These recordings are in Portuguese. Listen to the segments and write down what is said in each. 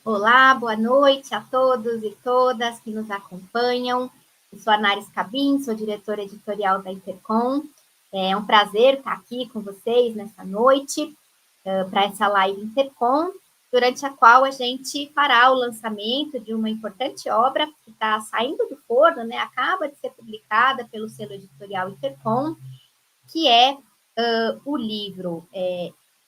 Olá, boa noite a todos e todas que nos acompanham. Eu sou a Nares Cabim, sou diretora editorial da Intercom. É um prazer estar aqui com vocês nessa noite, para essa live Intercom, durante a qual a gente fará o lançamento de uma importante obra que está saindo do forno, né? Acaba de ser publicada pelo selo editorial Intercom, que é o livro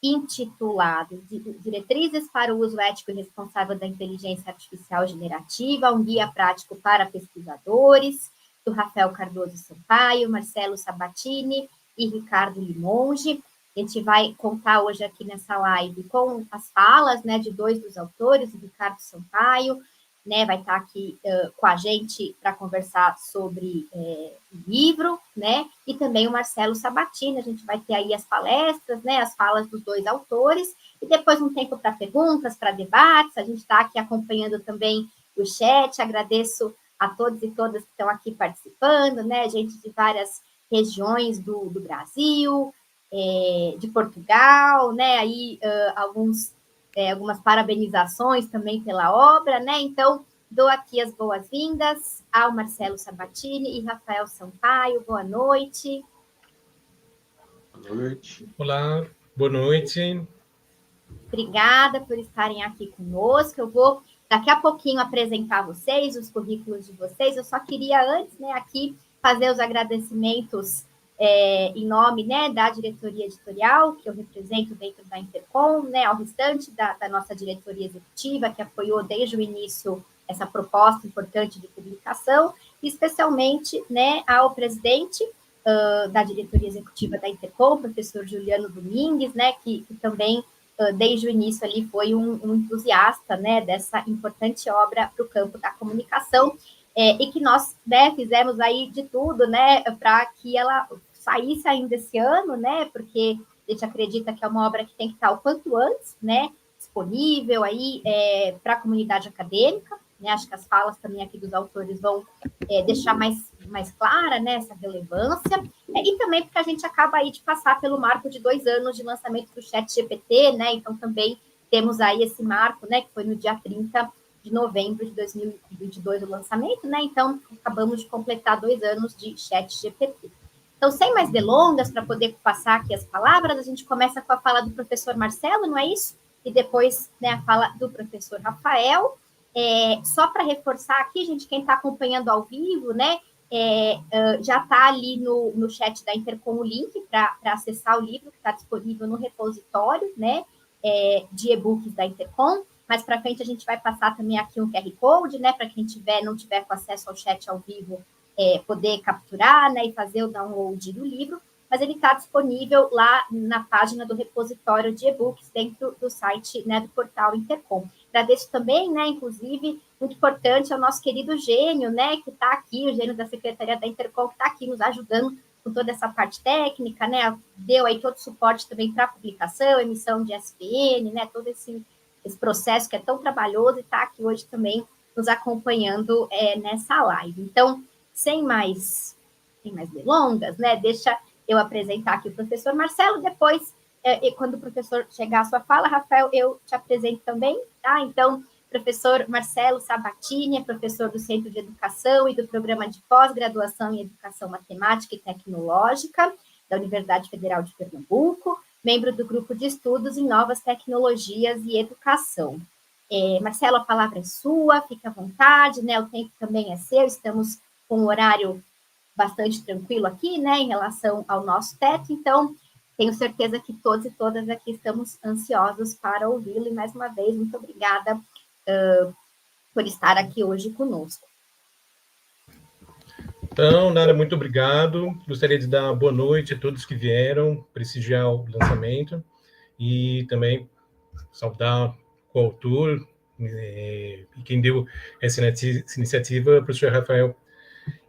intitulado Diretrizes para o Uso Ético e Responsável da Inteligência Artificial Generativa, um guia prático para pesquisadores, do Rafael Cardoso Sampaio, Marcelo Sabatini e Ricardo Limonge. A gente vai contar hoje aqui nessa live com as falas, né, de dois dos autores, o Ricardo Sampaio, né, vai estar aqui com a gente para conversar sobre o livro, né, e também o Marcelo Sabatini. A gente vai ter aí as palestras, né, as falas dos dois autores, e depois um tempo para perguntas, para debates. A gente está aqui acompanhando também o chat. Agradeço a todos e todas que estão aqui participando, né, gente de várias regiões do Brasil, de Portugal, né, aí algumas parabenizações também pela obra, né? Então, dou aqui as boas-vindas ao Marcelo Sabatini e Rafael Sampaio. Boa noite. Boa noite. Olá, boa noite. Obrigada por estarem aqui conosco. Eu vou daqui a pouquinho apresentar vocês, os currículos de vocês. Eu só queria antes, né, aqui fazer os agradecimentos em nome, né, da diretoria editorial, que eu represento dentro da Intercom, né, ao restante da nossa diretoria executiva, que apoiou desde o início essa proposta importante de publicação, e especialmente, né, ao presidente da diretoria executiva da Intercom, professor Juliano Domingues, né, que também desde o início ali foi um entusiasta, né, dessa importante obra para o campo da comunicação, e que nós, né, fizemos aí de tudo, né, para que ela saísse ainda esse ano, né, porque a gente acredita que é uma obra que tem que estar o quanto antes, né, disponível aí para a comunidade acadêmica, né, acho que as falas também aqui dos autores vão deixar mais clara, né, essa relevância, e também porque a gente acaba aí de passar pelo marco de 2 anos de lançamento do ChatGPT, né, então também temos aí esse marco, né, que foi no dia 30 de novembro de 2022 o lançamento, né, então acabamos de completar 2 anos de ChatGPT. Então, sem mais delongas, para poder passar aqui as palavras, a gente começa com a fala do professor Marcelo, não é isso? E depois, né, a fala do professor Rafael. Só para reforçar aqui, gente, quem está acompanhando ao vivo, né, já está ali no chat da Intercom o link para acessar o livro, que está disponível no repositório, né, de e-books da Intercom. Mais para frente a gente vai passar também aqui um QR Code, né, para quem não tiver com acesso ao chat ao vivo, poder capturar, né, e fazer o download do livro, mas ele está disponível lá na página do repositório de e-books dentro do site, né, do portal Intercom. Agradeço também, né, inclusive, muito importante ao nosso querido Gênio, né, que está aqui, o Gênio da Secretaria da Intercom, que está aqui nos ajudando com toda essa parte técnica, né, deu aí todo o suporte também para a publicação, emissão de SPN, né, todo esse processo que é tão trabalhoso e está aqui hoje também nos acompanhando nessa live. Então, sem mais delongas, né, deixa eu apresentar aqui o professor Marcelo, depois, quando o professor chegar à sua fala, Rafael, eu te apresento também, tá? Então, professor Marcelo Sabatini é professor do Centro de Educação e do Programa de Pós-Graduação em Educação Matemática e Tecnológica da Universidade Federal de Pernambuco, membro do Grupo de Estudos em Novas Tecnologias e Educação. Marcelo, a palavra é sua, fique à vontade, né? O tempo também é seu, estamos com um horário bastante tranquilo aqui, né, em relação ao nosso teto, então tenho certeza que todos e todas aqui estamos ansiosos para ouvi-lo, e mais uma vez, muito obrigada por estar aqui hoje conosco. Então, Nara, muito obrigado. Gostaria de dar boa noite a todos que vieram prestigiar o lançamento e também saudar o coautor e quem deu essa iniciativa, o professor Rafael,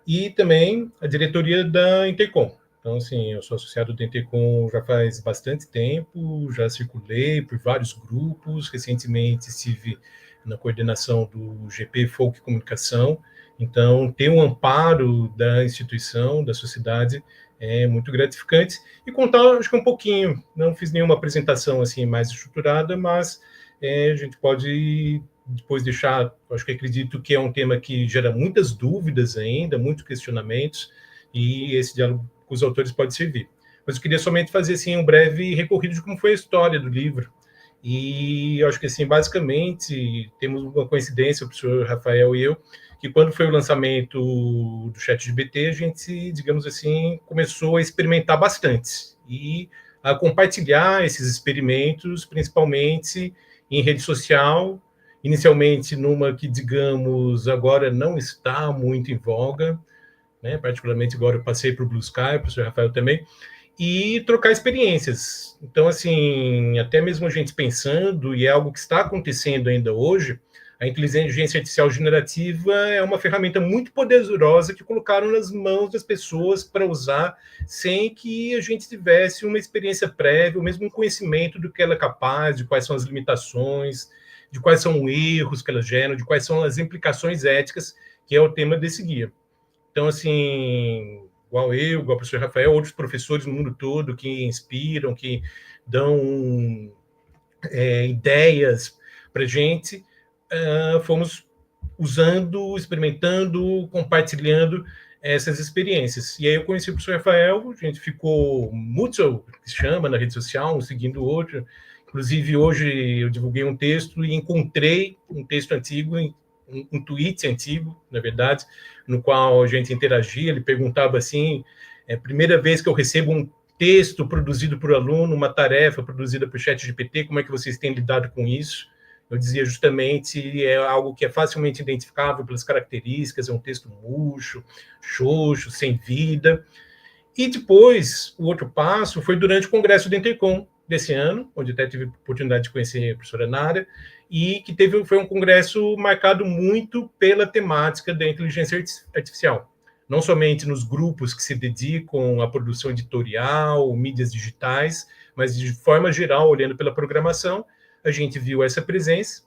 e também a diretoria da Intercom. Então, assim, eu sou associado da Intercom já faz bastante tempo, já circulei por vários grupos, recentemente estive na coordenação do GP Folk Comunicação, então ter um amparo da instituição, da sociedade, é muito gratificante. E contar, acho que um pouquinho, não fiz nenhuma apresentação assim mais estruturada, mas a gente pode depois deixar, acho que acredito que é um tema que gera muitas dúvidas ainda, muitos questionamentos, e esse diálogo com os autores pode servir. Mas eu queria somente fazer assim, um breve recorrido de como foi a história do livro. E eu acho que, assim, basicamente, temos uma coincidência, o professor Rafael e eu, que quando foi o lançamento do ChatGPT, a gente, digamos assim, começou a experimentar bastante e a compartilhar esses experimentos, principalmente em rede social, inicialmente numa que, digamos, agora não está muito em voga, né? Particularmente agora eu passei para o Blue Sky, o professor Rafael também, e trocar experiências. Então, assim, até mesmo a gente pensando, e é algo que está acontecendo ainda hoje, a inteligência artificial generativa é uma ferramenta muito poderosa que colocaram nas mãos das pessoas para usar sem que a gente tivesse uma experiência prévia, ou mesmo um conhecimento do que ela é capaz, de quais são as limitações, de quais são os erros que ela gera, de quais são as implicações éticas, que é o tema desse guia. Então, assim, igual eu, igual o professor Rafael, outros professores no mundo todo que inspiram, que dão ideias para a gente, fomos usando, experimentando, compartilhando essas experiências. E aí eu conheci o professor Rafael, a gente ficou mutual, que se chama na rede social, um seguindo o outro. Inclusive, hoje eu divulguei um texto e encontrei um texto antigo, um tweet antigo, na verdade, no qual a gente interagia. Ele perguntava assim, primeira vez que eu recebo um texto produzido por aluno, uma tarefa produzida por ChatGPT, como é que vocês têm lidado com isso? Eu dizia justamente, é algo que é facilmente identificável pelas características, é um texto murcho, xoxo, sem vida. E depois, o outro passo foi durante o congresso do Intercom desse ano, onde até tive a oportunidade de conhecer a professora Nara, e que foi um congresso marcado muito pela temática da inteligência artificial. Não somente nos grupos que se dedicam à produção editorial, mídias digitais, mas de forma geral, olhando pela programação, a gente viu essa presença,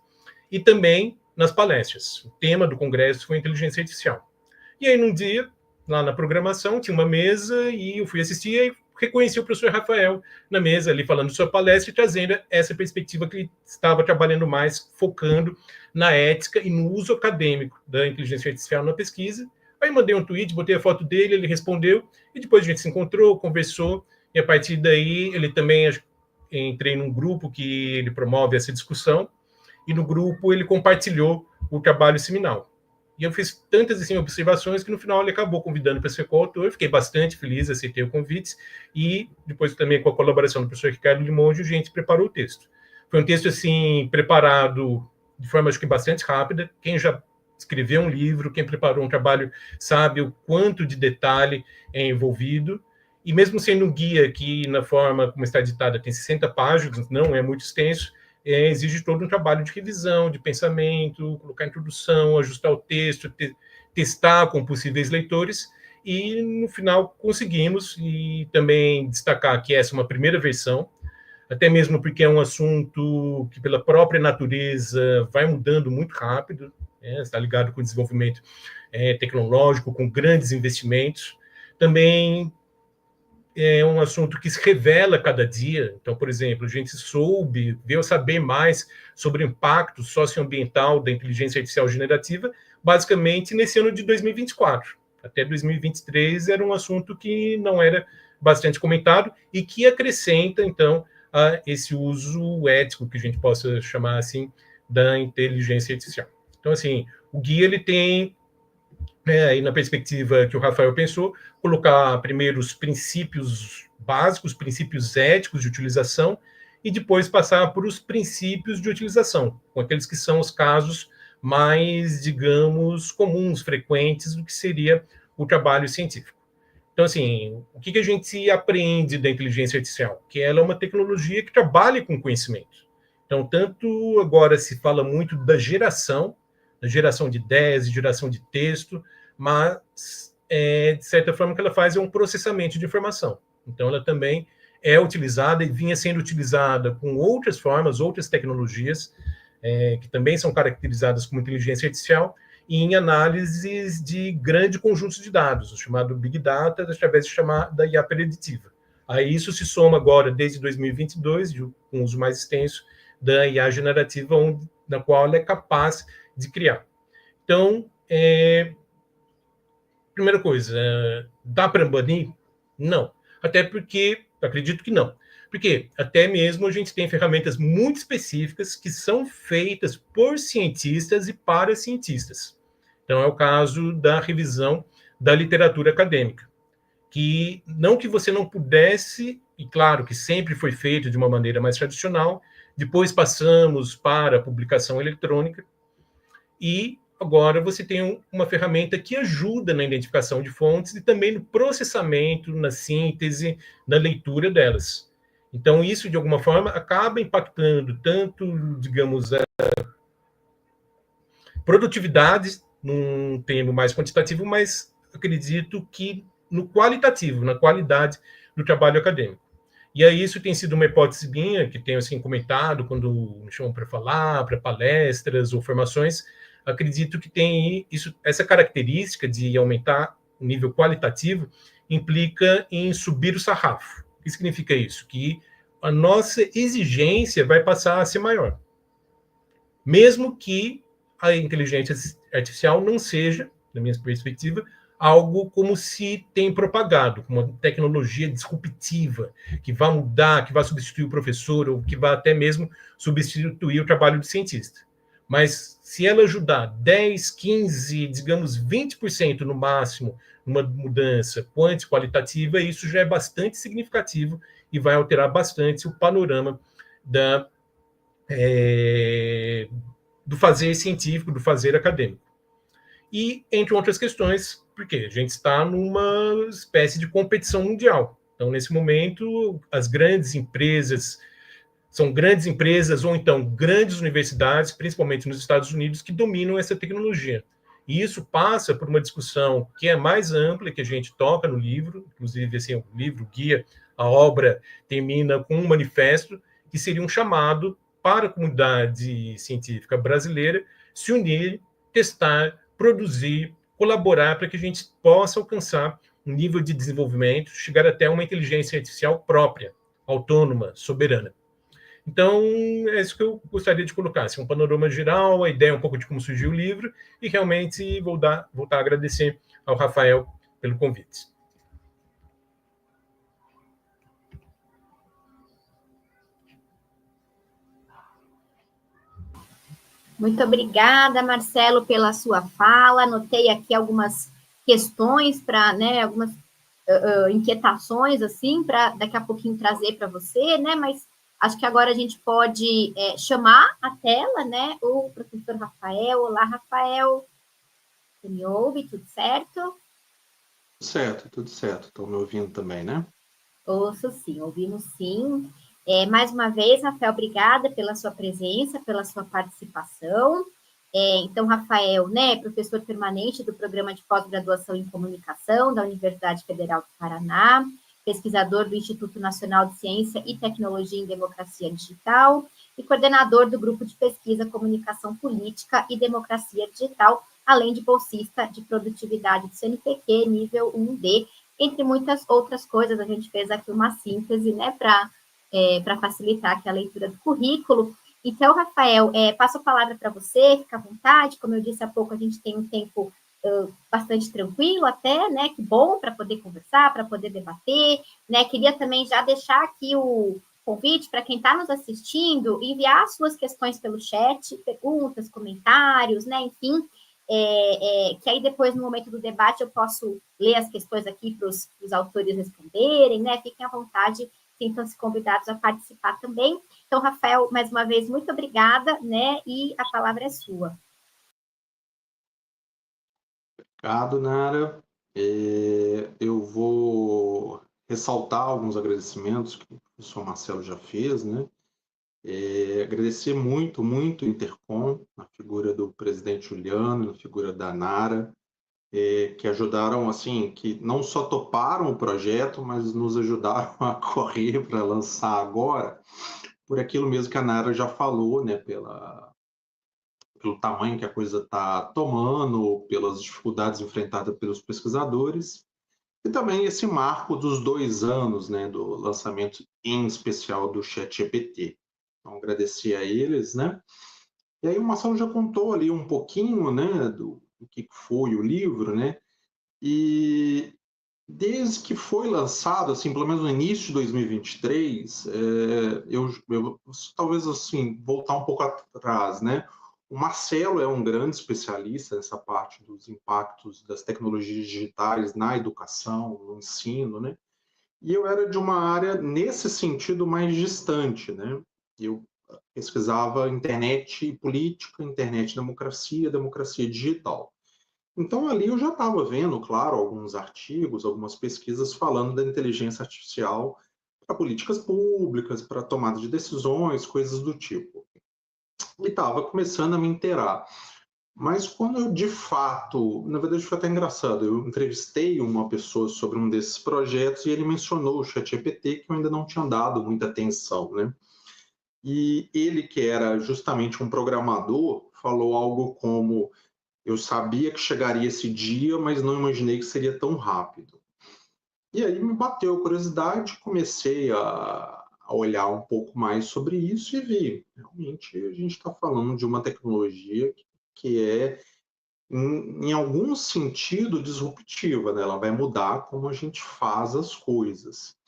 e também nas palestras. O tema do congresso foi inteligência artificial. E aí, num dia, lá na programação, tinha uma mesa, e eu fui assistir, e reconheci o professor Rafael na mesa, ali falando sua palestra e trazendo essa perspectiva que ele estava trabalhando mais, focando na ética e no uso acadêmico da inteligência artificial na pesquisa. Aí mandei um tweet, botei a foto dele, ele respondeu, e depois a gente se encontrou, conversou, e a partir daí ele também, entrei num grupo que ele promove essa discussão, e no grupo ele compartilhou o trabalho seminal. E eu fiz tantas assim, observações que no final ele acabou convidando para ser coautor. Fiquei bastante feliz, aceitei o convite. E depois também com a colaboração do professor Ricardo Limonge, a gente preparou o texto. Foi um texto assim preparado de forma, acho que bastante rápida. Quem já escreveu um livro, quem preparou um trabalho, sabe o quanto de detalhe é envolvido. E mesmo sendo um guia que, na forma como está editada, tem 60 páginas, não é muito extenso, exige todo um trabalho de revisão, de pensamento, colocar introdução, ajustar o texto, testar com possíveis leitores, e no final conseguimos. E também destacar que essa é uma primeira versão, até mesmo porque é um assunto que, pela própria natureza, vai mudando muito rápido, está ligado com o desenvolvimento tecnológico, com grandes investimentos. Também é um assunto que se revela cada dia. Então, por exemplo, a gente veio saber mais sobre o impacto socioambiental da inteligência artificial generativa, basicamente nesse ano de 2024. Até 2023 era um assunto que não era bastante comentado e que acrescenta, então, a esse uso ético, que a gente possa chamar assim, da inteligência artificial. Então, assim, o guia ele tem, aí na perspectiva que o Rafael pensou, colocar primeiro os princípios básicos, princípios éticos de utilização, e depois passar por os princípios de utilização, com aqueles que são os casos mais, digamos, comuns, frequentes, do que seria o trabalho científico. Então, assim, o que a gente aprende da inteligência artificial? Que ela é uma tecnologia que trabalha com conhecimento. Então, tanto agora se fala muito da geração de ideias, de geração de texto, mas, de certa forma, o que ela faz é um processamento de informação. Então, ela também é utilizada e vinha sendo utilizada com outras formas, outras tecnologias, que também são caracterizadas como inteligência artificial, em análises de grande conjunto de dados, o chamado Big Data, através de chamada IA preditiva. A isso se soma agora, desde 2022, com o uso mais extenso da IA generativa, onde da qual ela é capaz de criar. Então, primeira coisa, dá para banir? Não. Até porque, acredito que não. Porque até mesmo a gente tem ferramentas muito específicas que são feitas por cientistas e para cientistas. Então, é o caso da revisão da literatura acadêmica, que não que você não pudesse, e claro que sempre foi feito de uma maneira mais tradicional, depois passamos para a publicação eletrônica, e agora você tem uma ferramenta que ajuda na identificação de fontes e também no processamento, na síntese, na leitura delas. Então, isso, de alguma forma, acaba impactando tanto, digamos, a produtividade, num termo mais quantitativo, mas acredito que no qualitativo, na qualidade do trabalho acadêmico. E aí isso tem sido uma hipótese minha, que tenho assim, comentado quando me chamam para falar, para palestras ou formações. Acredito que tem isso, essa característica de aumentar o nível qualitativo implica em subir o sarrafo. O que significa isso? Que a nossa exigência vai passar a ser maior. Mesmo que a inteligência artificial não seja, na minha perspectiva, algo como se tem propagado, como uma tecnologia disruptiva, que vai mudar, que vai substituir o professor, ou que vai até mesmo substituir o trabalho do cientista. Mas se ela ajudar 10, 15, digamos 20% no máximo, numa mudança quantitativa, isso já é bastante significativo e vai alterar bastante o panorama do fazer científico, do fazer acadêmico. E, entre outras questões, porque a gente está numa espécie de competição mundial. Então, nesse momento, as grandes empresas, são grandes empresas ou então grandes universidades, principalmente nos Estados Unidos, que dominam essa tecnologia. E isso passa por uma discussão que é mais ampla, que a gente toca no livro, inclusive assim, o livro, o guia, a obra termina com um manifesto, que seria um chamado para a comunidade científica brasileira se unir, testar, produzir, colaborar para que a gente possa alcançar um nível de desenvolvimento, chegar até uma inteligência artificial própria, autônoma, soberana. Então, é isso que eu gostaria de colocar, assim, um panorama geral, a ideia um pouco de como surgiu o livro, e realmente voltar a agradecer ao Rafael pelo convite. Muito obrigada, Marcelo, pela sua fala. Anotei aqui algumas questões para, né, algumas inquietações, assim, para daqui a pouquinho trazer para você, né, mas acho que agora a gente pode chamar a tela, né, o professor Rafael. Olá, Rafael. Você me ouve? Tudo certo? Tudo certo. Estão me ouvindo também, né? Ouço sim, ouvimos sim. Mais uma vez, Rafael, obrigada pela sua presença, pela sua participação. Então, Rafael, né, professor permanente do Programa de Pós-Graduação em Comunicação da Universidade Federal do Paraná, pesquisador do Instituto Nacional de Ciência e Tecnologia em Democracia Digital e coordenador do Grupo de Pesquisa Comunicação Política e Democracia Digital, além de bolsista de produtividade do CNPq, nível 1D, entre muitas outras coisas. A gente fez aqui uma síntese, né, para facilitar aqui a leitura do currículo. Então, Rafael, passo a palavra para você, fica à vontade. Como eu disse há pouco, a gente tem um tempo bastante tranquilo até, né, que bom para poder conversar, para poder debater, né. Queria também já deixar aqui o convite para quem está nos assistindo, enviar suas questões pelo chat, perguntas, comentários, né, enfim, que aí depois, no momento do debate, eu posso ler as questões aqui para os autores responderem, né, fiquem à vontade, sintam-se convidados a participar também. Então, Rafael, mais uma vez, muito obrigada, né, e a palavra é sua. Obrigado, Nara. Eu vou ressaltar alguns agradecimentos que o professor Marcelo já fez, né? Agradecer muito, muito o Intercom, na figura do presidente Juliano, na figura da Nara, que ajudaram, assim, que não só toparam o projeto, mas nos ajudaram a correr para lançar agora, por aquilo mesmo que a Nara já falou, né? Pelo tamanho que a coisa está tomando, pelas dificuldades enfrentadas pelos pesquisadores, e também esse marco dos 2 anos, né, do lançamento em especial do ChatGPT. Então, agradecer a eles, né? E aí o Marcelo já contou ali um pouquinho, né, do que foi o livro, né, e desde que foi lançado, assim, pelo menos no início de 2023, eu talvez, assim, voltar um pouco atrás, né, o Marcelo é um grande especialista nessa parte dos impactos das tecnologias digitais na educação, no ensino, né, e eu era de uma área, nesse sentido, mais distante, né, eu pesquisava internet e política, internet e democracia, democracia digital. Então, ali eu já estava vendo, claro, alguns artigos, algumas pesquisas falando da inteligência artificial para políticas públicas, para tomada de decisões, coisas do tipo. E estava começando a me inteirar. Mas quando eu, de fato, na verdade foi até engraçado, eu entrevistei uma pessoa sobre um desses projetos e ele mencionou o ChatGPT, que eu ainda não tinha dado muita atenção, né? E ele, que era justamente um programador, falou algo como: eu sabia que chegaria esse dia, mas não imaginei que seria tão rápido. E aí me bateu a curiosidade, comecei a olhar um pouco mais sobre isso e vi, realmente a gente está falando de uma tecnologia que é, em algum sentido, disruptiva, né? Ela vai mudar como a gente faz as coisas.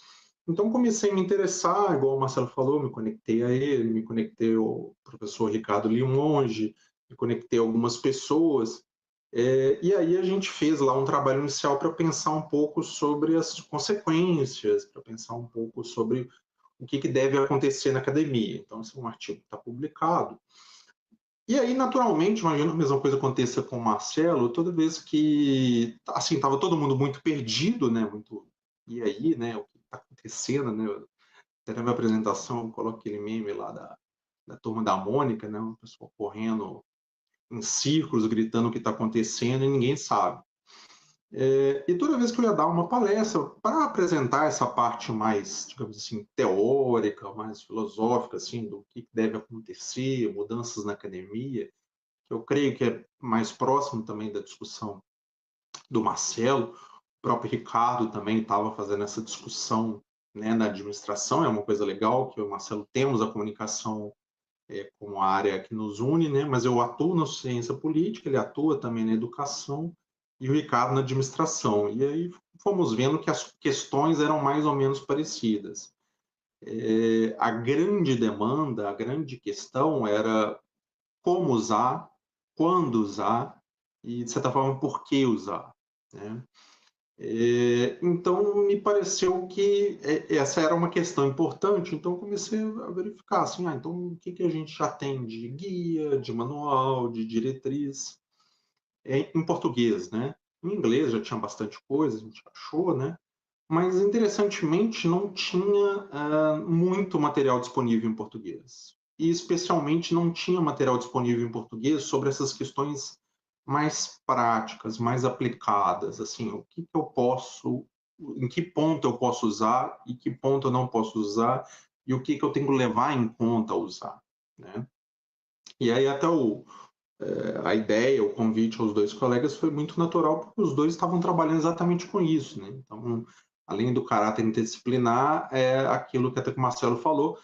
Então comecei a me interessar, igual o Marcelo falou, me conectei a ele, me conectei ao professor Ricardo Limonge, me conectei a algumas pessoas, e aí a gente fez lá um trabalho inicial para pensar um pouco sobre as consequências, para pensar um pouco sobre o que deve acontecer na academia. Então, esse é um artigo que está publicado. E aí, naturalmente, imagino a mesma coisa aconteça com o Marcelo, toda vez que, assim, estava todo mundo muito perdido, né, muito, e aí, né, o que está acontecendo, né, até na minha apresentação eu coloco aquele meme lá da Turma da Mônica, né, uma pessoa correndo em círculos, gritando o que está acontecendo e ninguém sabe. E toda vez que eu ia dar uma palestra para apresentar essa parte mais, digamos assim, teórica, mais filosófica, assim, do que deve acontecer, mudanças na academia, que eu creio que é mais próximo também da discussão do Marcelo, o próprio Ricardo também estava fazendo essa discussão, né, na administração, é uma coisa legal que eu e o Marcelo temos a comunicação como a área que nos une, né, mas eu atuo na ciência política, ele atua também na educação e o Ricardo na administração. E aí fomos vendo que as questões eram mais ou menos parecidas. A grande demanda, a grande questão era como usar, quando usar e, de certa forma, por que usar, né? Então, me pareceu que essa era uma questão importante, então comecei a verificar, assim, então o que a gente já tem de guia, de manual, de diretriz, em português, né? Em inglês já tinha bastante coisa, a gente achou, né? Mas, interessantemente, não tinha muito material disponível em português. E, especialmente, não tinha material disponível em português sobre essas questões mais práticas, mais aplicadas. Assim, o que eu posso, em que ponto eu posso usar e que ponto eu não posso usar e o que eu tenho que levar em conta ao usar, né? E aí até a ideia, o convite aos dois colegas foi muito natural, porque os dois estavam trabalhando exatamente com isso, né? Então, além do caráter interdisciplinar, é aquilo que até que o Marcelo falou,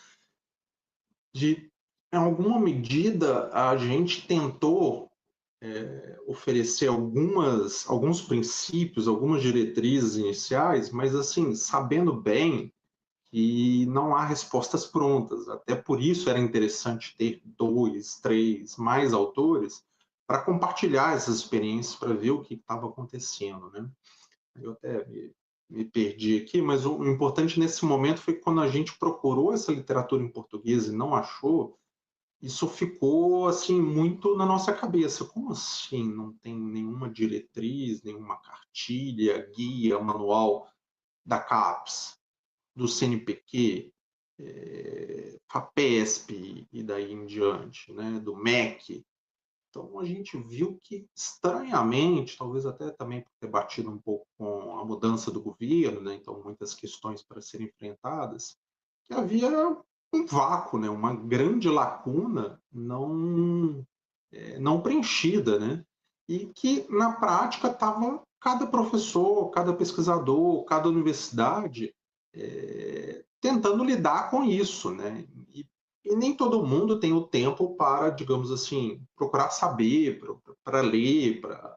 de, em alguma medida, a gente tentou oferecer alguns princípios, algumas diretrizes iniciais, mas, assim, sabendo bem que não há respostas prontas. Até por isso era interessante ter 2, 3, mais autores para compartilhar essas experiências, para ver o que estava acontecendo, né? Eu até me perdi aqui, mas o importante nesse momento foi que quando a gente procurou essa literatura em português e não achou, isso ficou assim muito na nossa cabeça. Como assim não tem nenhuma diretriz, nenhuma cartilha, guia, manual da CAPES, do CNPq, FAPESP e daí em diante, né, do MEC? Então a gente viu que, estranhamente, talvez até também por ter batido um pouco com a mudança do governo, né, então muitas questões para serem enfrentadas, que havia um vácuo, né, uma grande lacuna não preenchida, né, e que na prática estava cada professor, cada pesquisador, cada universidade tentando lidar com isso, né, e E nem todo mundo tem o tempo para, digamos assim, procurar saber, para ler, para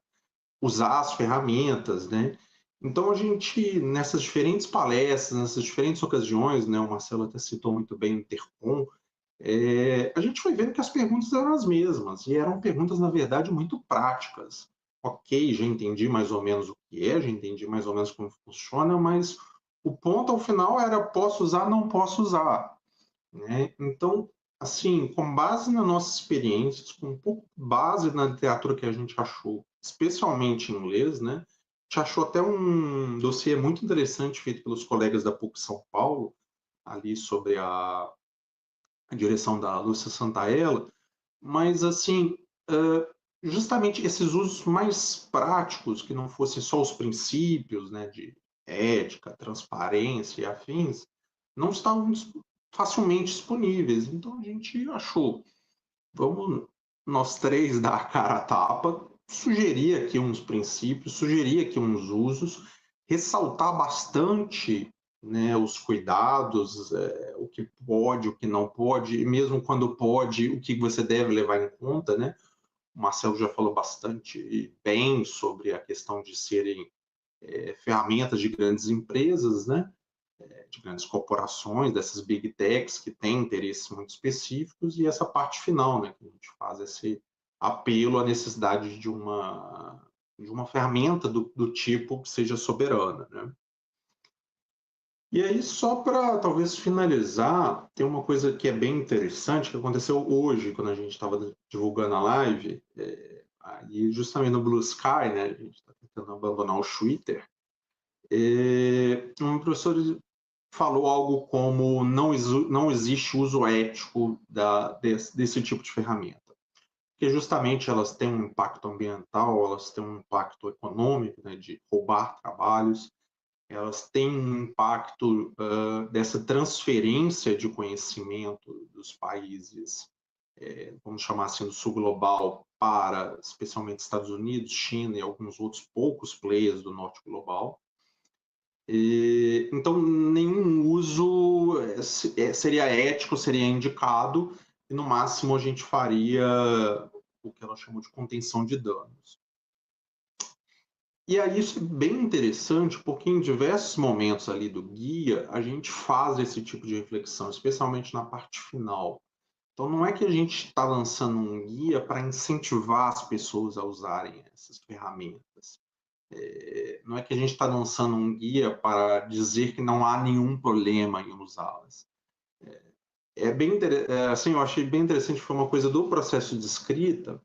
usar as ferramentas, né? Então, a gente, nessas diferentes palestras, nessas diferentes ocasiões, né, o Marcelo até citou muito bem o Intercom, a gente foi vendo que as perguntas eram as mesmas, e eram perguntas, na verdade, muito práticas. Ok, já entendi mais ou menos o que é, já entendi mais ou menos como funciona, mas o ponto ao final era: posso usar, não posso usar, né? Então, assim, com base nas nossas experiências, com um pouco de base na literatura que a gente achou, especialmente em inglês, né? A gente achou até um dossiê muito interessante feito pelos colegas da PUC São Paulo, ali sobre a direção da Lúcia Santaella, mas, assim, justamente esses usos mais práticos, que não fossem só os princípios, né, de ética, transparência e afins, não estavam facilmente disponíveis. Então, a gente achou, vamos nós três dar a cara a tapa, sugerir aqui uns princípios, sugerir aqui uns usos, ressaltar bastante, né, os cuidados, o que pode, o que não pode, e mesmo quando pode, o que você deve levar em conta, né? O Marcelo já falou bastante bem sobre a questão de serem ferramentas de grandes empresas, né? De grandes corporações, dessas big techs que têm interesses muito específicos, e essa parte final, né, que a gente faz esse apelo à necessidade de uma ferramenta do tipo que seja soberana, né? E aí, só para talvez finalizar, tem uma coisa que é bem interessante que aconteceu hoje, quando a gente estava divulgando a live, aí justamente no Blue Sky, né, a gente está tentando abandonar o Twitter, um professor falou algo como: não existe uso ético desse tipo de ferramenta, porque justamente elas têm um impacto ambiental, elas têm um impacto econômico, né, de roubar trabalhos, elas têm um impacto dessa transferência de conhecimento dos países, vamos chamar assim, do sul global, para especialmente Estados Unidos, China e alguns outros poucos players do norte global. Então, nenhum uso seria ético, seria indicado, e no máximo a gente faria o que ela chamou de contenção de danos. E aí isso é bem interessante, porque em diversos momentos ali do guia, a gente faz esse tipo de reflexão, especialmente na parte final. Então, não é que a gente está lançando um guia para incentivar as pessoas a usarem essas ferramentas. Não é que a gente está lançando um guia para dizer que não há nenhum problema em usá-las. Assim, eu achei bem interessante, foi uma coisa do processo de escrita.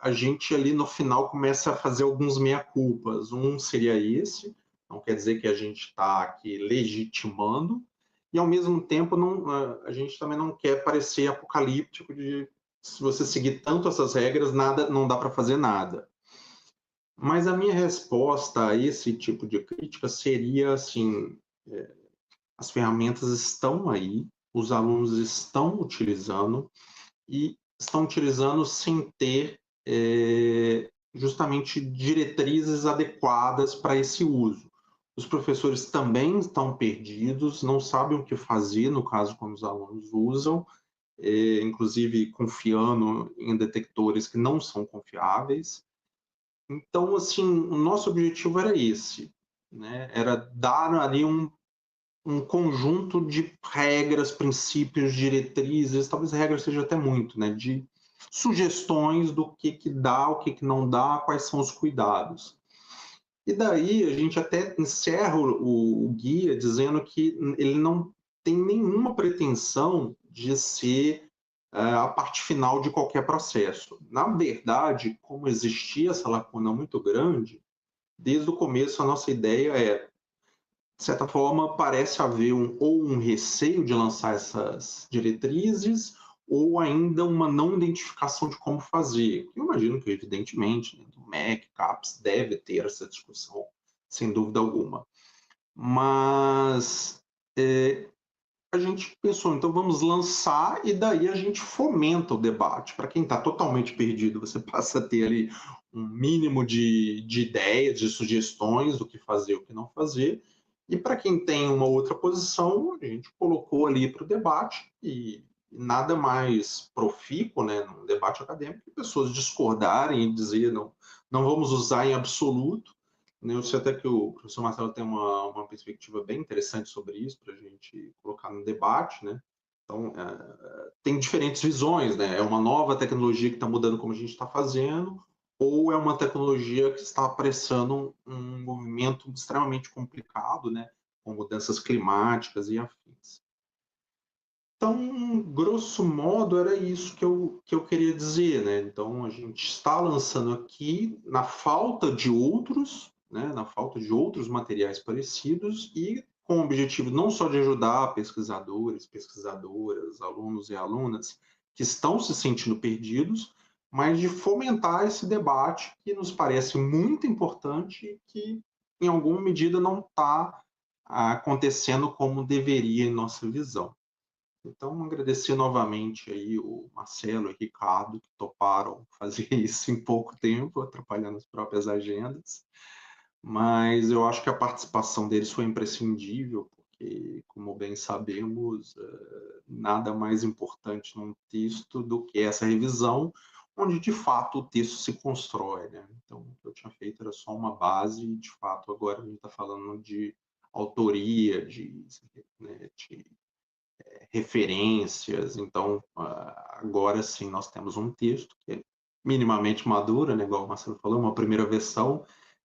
A gente ali no final começa a fazer alguns meia-culpas. Um seria esse, não quer dizer que a gente está aqui legitimando, e ao mesmo tempo a gente também não quer parecer apocalíptico de se você seguir tanto essas regras, não dá para fazer nada. Mas a minha resposta a esse tipo de crítica seria assim: as ferramentas estão aí, os alunos estão utilizando, e estão utilizando sem ter justamente diretrizes adequadas para esse uso. Os professores também estão perdidos, não sabem o que fazer no caso quando os alunos usam, inclusive confiando em detectores que não são confiáveis. Então, assim, o nosso objetivo era esse, né? Era dar ali um conjunto de regras, princípios, diretrizes, talvez regras seja até muito, né? De sugestões do que dá, o que não dá, quais são os cuidados. E daí a gente até encerra o guia dizendo que ele não tem nenhuma pretensão de ser a parte final de qualquer processo. Na verdade, como existia essa lacuna muito grande, desde o começo a nossa ideia de certa forma, parece haver ou um receio de lançar essas diretrizes, ou ainda uma não identificação de como fazer. Eu imagino que, evidentemente, né, o MEC, CAPES, deve ter essa discussão, sem dúvida alguma. Mas a gente pensou, então vamos lançar, e daí a gente fomenta o debate. Para quem está totalmente perdido, você passa a ter ali um mínimo de ideias, de sugestões do que fazer e o que não fazer. E para quem tem uma outra posição, a gente colocou ali para o debate, e nada mais profícuo, né, num debate acadêmico, que pessoas discordarem e dizer não vamos usar em absoluto. Eu sei até que o professor Marcelo tem uma perspectiva bem interessante sobre isso, para a gente colocar no debate, né? Então, tem diferentes visões, né? É uma nova tecnologia que está mudando como a gente está fazendo, ou é uma tecnologia que está apressando um movimento extremamente complicado, né? Com mudanças climáticas e afins. Então, grosso modo, era isso que eu queria dizer, né? Então, a gente está lançando aqui na falta de outros, né? Na falta de outros materiais parecidos e com o objetivo não só de ajudar pesquisadores, pesquisadoras, alunos e alunas que estão se sentindo perdidos, mas de fomentar esse debate que nos parece muito importante e que, em alguma medida, não está acontecendo como deveria em nossa visão. Então, agradecer novamente aí o Marcelo e o Ricardo, que toparam fazer isso em pouco tempo, atrapalhando as próprias agendas. Mas eu acho que a participação deles foi imprescindível, porque, como bem sabemos, nada mais importante num texto do que essa revisão, onde, de fato, o texto se constrói, né? Então, o que eu tinha feito era só uma base, e, de fato, agora a gente está falando de autoria, né, de referências. Então, agora sim, nós temos um texto que é minimamente maduro, né, igual o Marcelo falou, uma primeira versão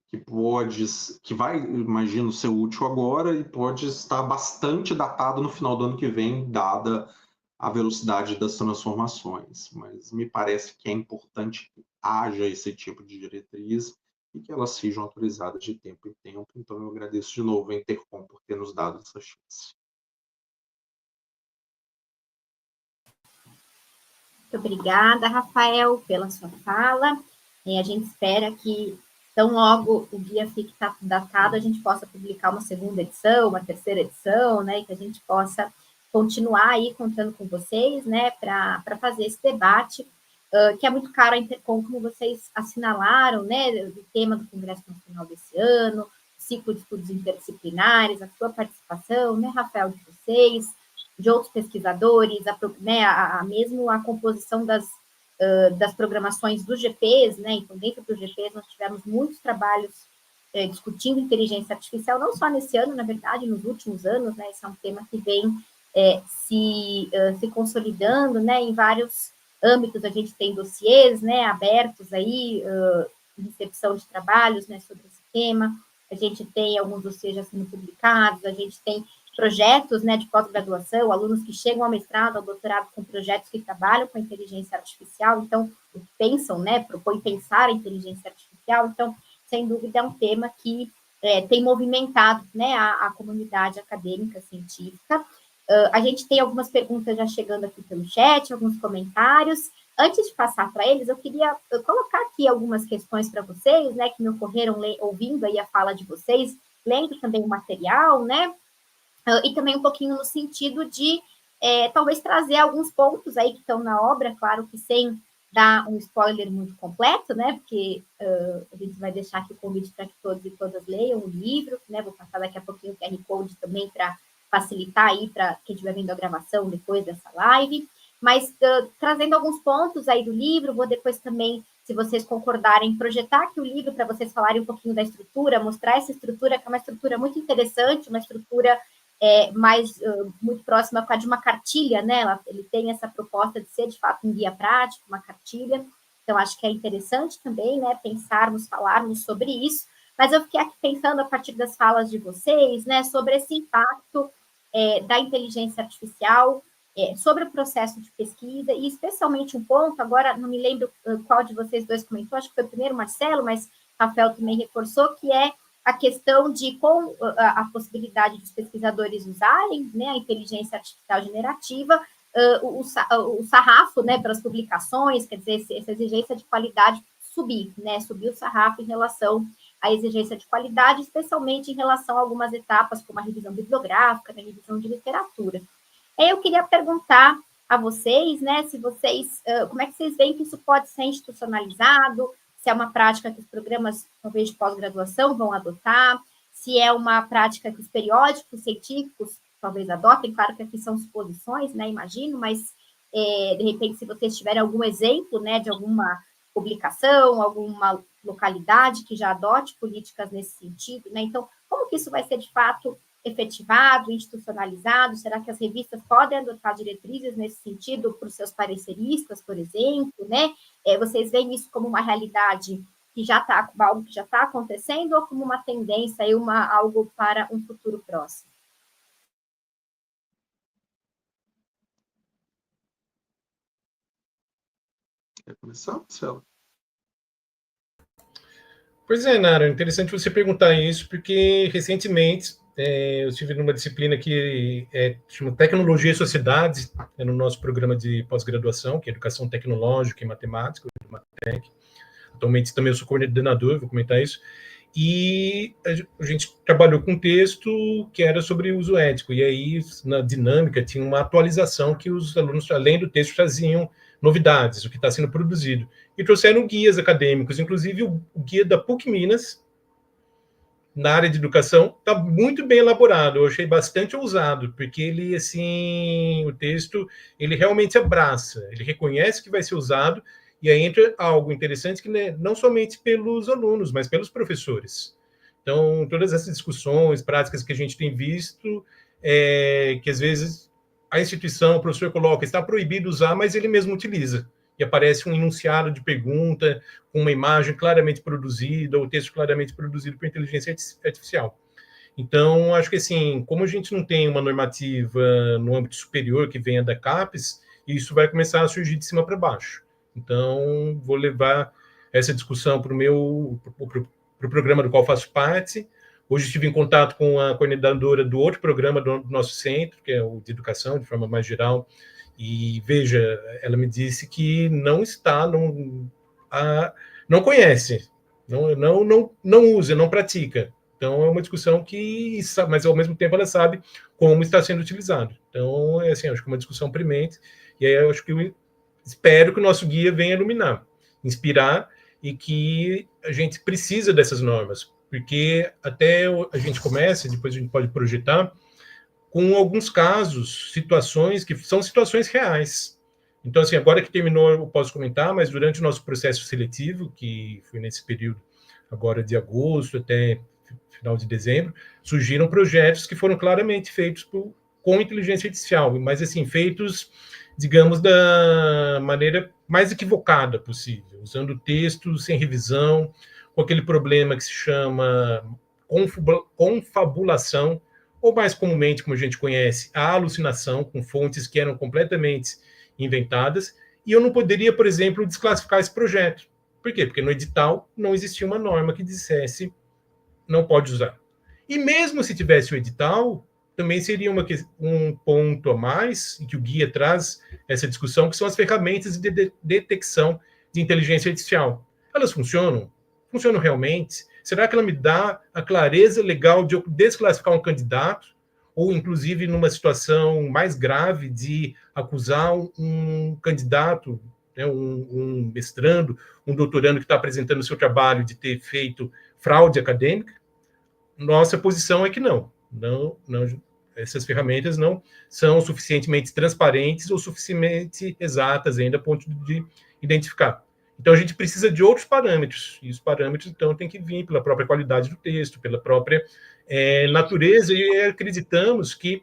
que vai, imagino, ser útil agora e pode estar bastante datado no final do ano que vem, dada a velocidade das transformações. Mas me parece que é importante que haja esse tipo de diretriz e que elas sejam atualizadas de tempo em tempo. Então, eu agradeço de novo a Intercom por ter nos dado essa chance. Muito obrigada, Rafael, pela sua fala. A gente espera que, tão logo o guia fique datado, a gente possa publicar uma segunda edição, uma terceira edição, né, e que a gente possa continuar aí contando com vocês, né, para fazer esse debate, que é muito caro a Intercom, como vocês assinalaram, né, do tema do Congresso Nacional desse ano, o ciclo de estudos interdisciplinares, a sua participação, né, Rafael, de vocês, de outros pesquisadores, mesmo a composição das programações dos GPs, né? Então, dentro dos GPs, nós tivemos muitos trabalhos discutindo inteligência artificial, não só nesse ano, na verdade, nos últimos anos, né? Esse é um tema que vem se consolidando, né? Em vários âmbitos, a gente tem dossiês, né? Abertos aí, recepção de trabalhos, né? Sobre esse tema, a gente tem alguns dossiês já sendo publicados, a gente tem projetos, né, de pós-graduação, alunos que chegam ao mestrado, ao doutorado com projetos que trabalham com a inteligência artificial, então, pensam, né, propõem pensar a inteligência artificial, então, sem dúvida, é um tema que tem movimentado, né, a comunidade acadêmica, científica. A gente tem algumas perguntas já chegando aqui pelo chat, alguns comentários. Antes de passar para eles, eu queria colocar aqui algumas questões para vocês, né, que me ocorreram ouvindo aí a fala de vocês, lendo também o material, né, e também um pouquinho no sentido de talvez trazer alguns pontos aí que estão na obra, claro que sem dar um spoiler muito completo, né? Porque a gente vai deixar aqui o convite para que todos e todas leiam o livro, né? Vou passar daqui a pouquinho o QR Code também para facilitar aí para quem estiver vendo a gravação depois dessa live. Mas trazendo alguns pontos aí do livro, vou depois também, se vocês concordarem, projetar aqui o livro para vocês falarem um pouquinho da estrutura, mostrar essa estrutura, que é uma estrutura muito interessante, uma estrutura muito próxima com a de uma cartilha, né? Ele tem essa proposta de ser, de fato, um guia prático, uma cartilha. Então, acho que é interessante também, né, pensarmos, falarmos sobre isso. Mas eu fiquei aqui pensando, a partir das falas de vocês, né, sobre esse impacto da inteligência artificial, sobre o processo de pesquisa, e especialmente um ponto, agora não me lembro qual de vocês dois comentou, acho que foi o primeiro Marcelo, mas Rafael também reforçou, que é a questão de, com a possibilidade dos pesquisadores usarem, né, a inteligência artificial generativa, o sarrafo, né, para as publicações, quer dizer, essa exigência de qualidade subir, né, subir o sarrafo em relação à exigência de qualidade, especialmente em relação a algumas etapas, como a revisão bibliográfica, a revisão de literatura. Eu queria perguntar a vocês, né, se vocês, como é que vocês veem que isso pode ser institucionalizado, se é uma prática que os programas, talvez, de pós-graduação vão adotar, se é uma prática que os periódicos científicos talvez adotem, claro que aqui são suposições, né, imagino, mas de repente, se vocês tiverem algum exemplo, né, de alguma publicação, alguma localidade que já adote políticas nesse sentido, né, então, como que isso vai ser de fato efetivado, institucionalizado? Será que as revistas podem adotar diretrizes nesse sentido para os seus pareceristas, por exemplo, né? Vocês veem isso como uma realidade que já está, algo que já está acontecendo, ou como uma tendência, algo para um futuro próximo? Quer começar, Marcelo? Pois é, Nara, interessante você perguntar isso, porque recentemente eu estive numa disciplina que chama Tecnologia e Sociedades, no nosso programa de pós-graduação, que é Educação Tecnológica e Matemática, o Matec. Atualmente também eu sou coordenador, vou comentar isso. E a gente trabalhou com um texto que era sobre uso ético, e aí, na dinâmica, tinha uma atualização que os alunos, além do texto, traziam novidades, o que está sendo produzido. E trouxeram guias acadêmicos, inclusive o guia da PUC Minas, na área de educação, está muito bem elaborado. Eu achei bastante ousado, porque ele, assim, o texto, ele realmente abraça, ele reconhece que vai ser usado, e aí entra algo interessante que não somente pelos alunos, mas pelos professores. Então, todas essas discussões, práticas que a gente tem visto, que às vezes a instituição, o professor coloca, está proibido usar, mas ele mesmo utiliza. E aparece um enunciado de pergunta, com uma imagem claramente produzida, ou texto claramente produzido por inteligência artificial. Então, acho que, assim, como a gente não tem uma normativa no âmbito superior que venha da CAPES, isso vai começar a surgir de cima para baixo. Então, vou levar essa discussão para o programa do qual faço parte. Hoje estive em contato com a coordenadora do outro programa do nosso centro, que é o de educação, de forma mais geral, e, veja, ela me disse que não está, não conhece, não usa, não pratica. Então, é uma discussão que, mas ao mesmo tempo ela sabe como está sendo utilizado. Então, assim, acho que é uma discussão premente, e aí eu acho que espero que o nosso guia venha iluminar, inspirar, e que a gente precisa dessas normas, porque até a gente começa, depois a gente pode projetar, com alguns casos, situações que são situações reais. Então, assim, agora que terminou, eu posso comentar, mas durante o nosso processo seletivo, que foi nesse período agora de agosto até final de dezembro, surgiram projetos que foram claramente feitos com inteligência artificial, mas, assim, feitos, digamos, da maneira mais equivocada possível, usando textos sem revisão, com aquele problema que se chama confabulação, ou mais comumente, como a gente conhece, a alucinação, com fontes que eram completamente inventadas, e eu não poderia, por exemplo, desclassificar esse projeto. Por quê? Porque no edital não existia uma norma que dissesse não pode usar. E mesmo se tivesse o edital, também seria um ponto a mais, em que o guia traz essa discussão, que são as ferramentas de detecção de inteligência artificial. Elas funcionam? Funcionam realmente? Será que ela me dá a clareza legal de eu desclassificar um candidato? Ou, inclusive, numa situação mais grave, de acusar um candidato, né, um mestrando, um doutorando que está apresentando o seu trabalho de ter feito fraude acadêmica? Nossa posição é que não, essas ferramentas não são suficientemente transparentes ou suficientemente exatas ainda a ponto de identificar. Então, a gente precisa de outros parâmetros, e os parâmetros, então, têm que vir pela própria qualidade do texto, pela própria natureza, e acreditamos que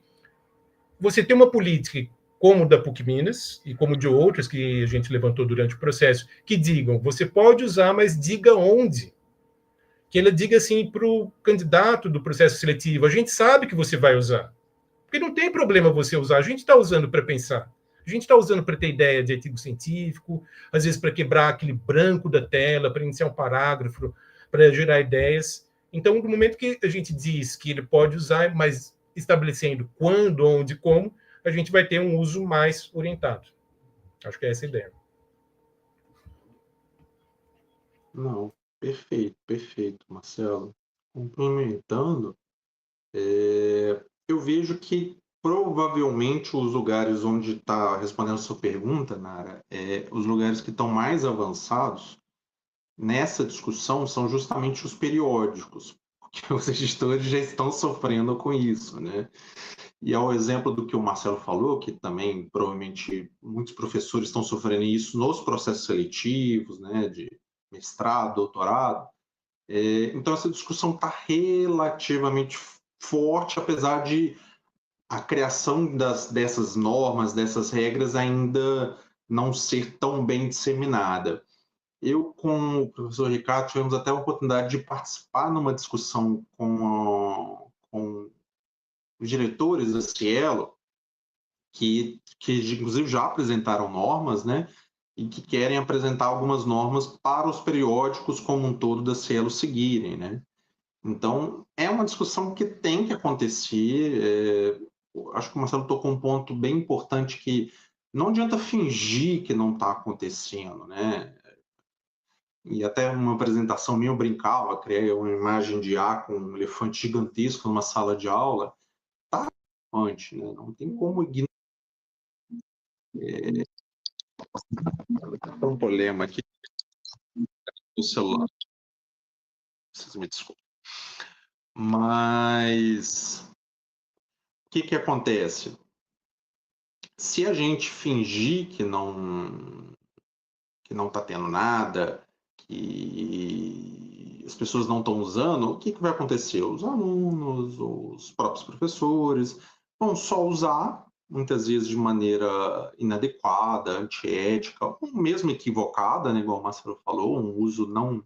você tem uma política como da PUC Minas, e como de outras que a gente levantou durante o processo, que digam, você pode usar, mas diga onde. Que ele diga assim para o candidato do processo seletivo, a gente sabe que você vai usar. Porque não tem problema você usar, a gente está usando para pensar. A gente está usando para ter ideia de artigo científico, às vezes para quebrar aquele branco da tela, para iniciar um parágrafo, para gerar ideias. Então, no momento que a gente diz que ele pode usar, mas estabelecendo quando, onde, como, a gente vai ter um uso mais orientado. Acho que é essa a ideia. Não, perfeito, Marcelo. Complementando, eu vejo que provavelmente os lugares onde está respondendo a sua pergunta, Nara, os lugares que estão mais avançados nessa discussão são justamente os periódicos, que os gestores já estão sofrendo com isso, né? E ao exemplo do que o Marcelo falou, que também provavelmente muitos professores estão sofrendo isso nos processos seletivos, né, de mestrado, doutorado. Então essa discussão está relativamente forte, apesar de a criação dessas normas, dessas regras ainda não ser tão bem disseminada. Eu, com o professor Ricardo, tivemos até a oportunidade de participar numa discussão com os diretores da Cielo, que inclusive já apresentaram normas, né? E que querem apresentar algumas normas para os periódicos como um todo da Cielo seguirem, né? Então, é uma discussão que tem que acontecer. Acho que o Marcelo tocou um ponto bem importante, que não adianta fingir que não está acontecendo, né? E até uma apresentação minha eu brincava, criei uma imagem de IA com um elefante gigantesco numa sala de aula. Tá elefante, né? Não tem como ignorar. Tem um problema aqui no celular. Vocês me desculpem. Mas o que acontece? Se a gente fingir que não está tendo nada, que as pessoas não estão usando, o que vai acontecer? Os alunos, os próprios professores vão só usar, muitas vezes de maneira inadequada, antiética, ou mesmo equivocada, né, igual o Marcelo falou, um uso não,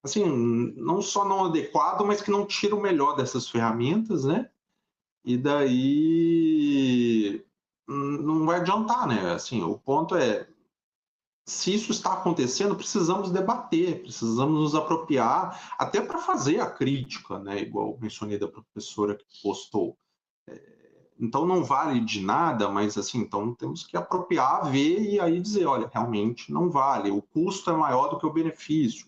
assim, não só não adequado, mas que não tira o melhor dessas ferramentas, né? E daí não vai adiantar, né? Assim, o ponto é, se isso está acontecendo, precisamos debater, precisamos nos apropriar, até para fazer a crítica, né? Igual mencionei da professora que postou. Então não vale de nada, mas assim, então temos que apropriar, ver e aí dizer, olha, realmente não vale, o custo é maior do que o benefício.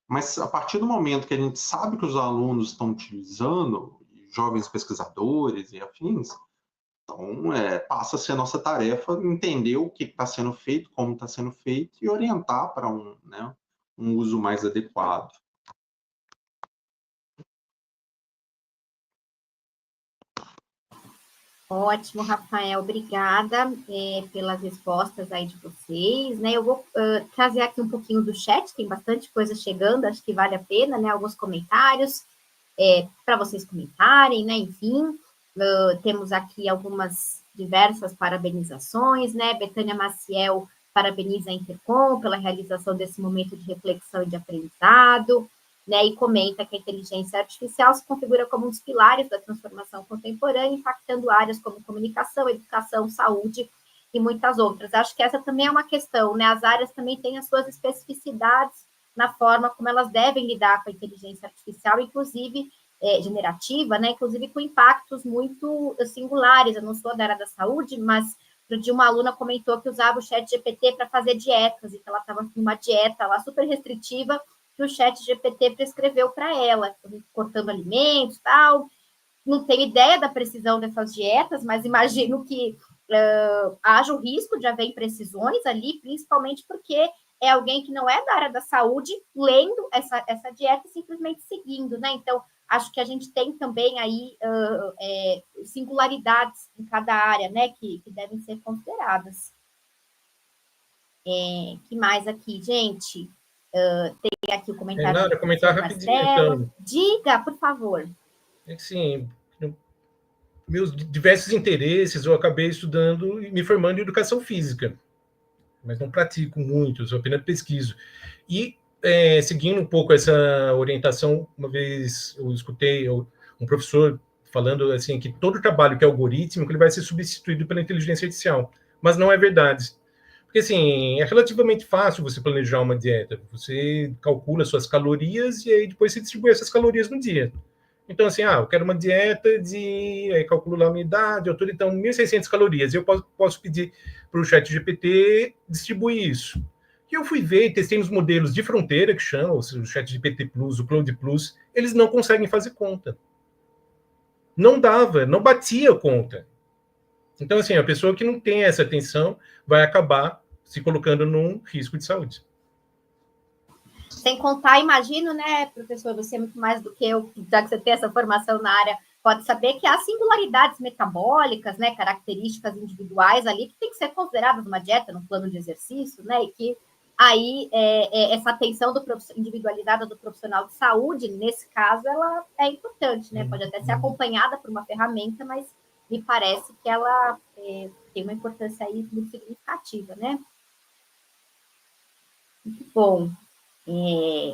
Mas a partir do momento que a gente sabe que os alunos estão utilizando, jovens pesquisadores e afins, então passa a ser a nossa tarefa entender o que está sendo feito, como está sendo feito e orientar para um uso mais adequado. Ótimo, Rafael, obrigada pelas respostas aí de vocês, né? Eu vou trazer aqui um pouquinho do chat, tem bastante coisa chegando, acho que vale a pena, né? Alguns comentários para vocês comentarem, né? Enfim, temos aqui algumas diversas parabenizações, né? Betânia Maciel parabeniza a Intercom pela realização desse momento de reflexão e de aprendizado, né, e comenta que a inteligência artificial se configura como um dos pilares da transformação contemporânea, impactando áreas como comunicação, educação, saúde e muitas outras. Acho que essa também é uma questão, né? As áreas também têm as suas especificidades na forma como elas devem lidar com a inteligência artificial, inclusive generativa, né? Inclusive com impactos muito singulares. Eu não sou da área da saúde, mas outro dia uma aluna comentou que usava o ChatGPT para fazer dietas e que ela estava numa dieta lá super restritiva que o ChatGPT prescreveu para ela, cortando alimentos e tal. Não tenho ideia da precisão dessas dietas, mas imagino que haja o risco de haver imprecisões ali, principalmente porque é alguém que não é da área da saúde lendo essa dieta e simplesmente seguindo, né? Então, acho que a gente tem também aí singularidades em cada área, né, que devem ser consideradas. Que mais aqui, gente? Tem aqui o comentário. Nada, comentar rapidinho, então. Diga, por favor. Sim, meus diversos interesses, eu acabei estudando e me formando em educação física, mas não pratico muito, eu apenas pesquiso. E, seguindo um pouco essa orientação, uma vez eu escutei um professor falando assim que todo trabalho que é algorítmico ele vai ser substituído pela inteligência artificial, mas não é verdade. Porque, assim, é relativamente fácil você planejar uma dieta. Você calcula suas calorias e aí depois você distribui essas calorias no dia. Então, assim, eu quero uma dieta de... Aí calculo lá a minha idade, altura, então, 1.600 calorias. Eu posso pedir para o ChatGPT distribuir isso. E eu fui ver, testei nos modelos de fronteira, que chamam, o ChatGPT Plus, o Cloud Plus, eles não conseguem fazer conta. Não dava, não batia a conta. Então, assim, a pessoa que não tem essa atenção vai acabar se colocando num risco de saúde. Sem contar, imagino, né, professor, você é muito mais do que eu, já que você tem essa formação na área, pode saber que há singularidades metabólicas, né, características individuais ali que tem que ser consideradas numa dieta, num plano de exercício, né, e que aí essa atenção individualizada do profissional de saúde, nesse caso, ela é importante, né, pode até ser acompanhada por uma ferramenta, mas me parece que ela tem uma importância aí muito significativa, né? Muito bom.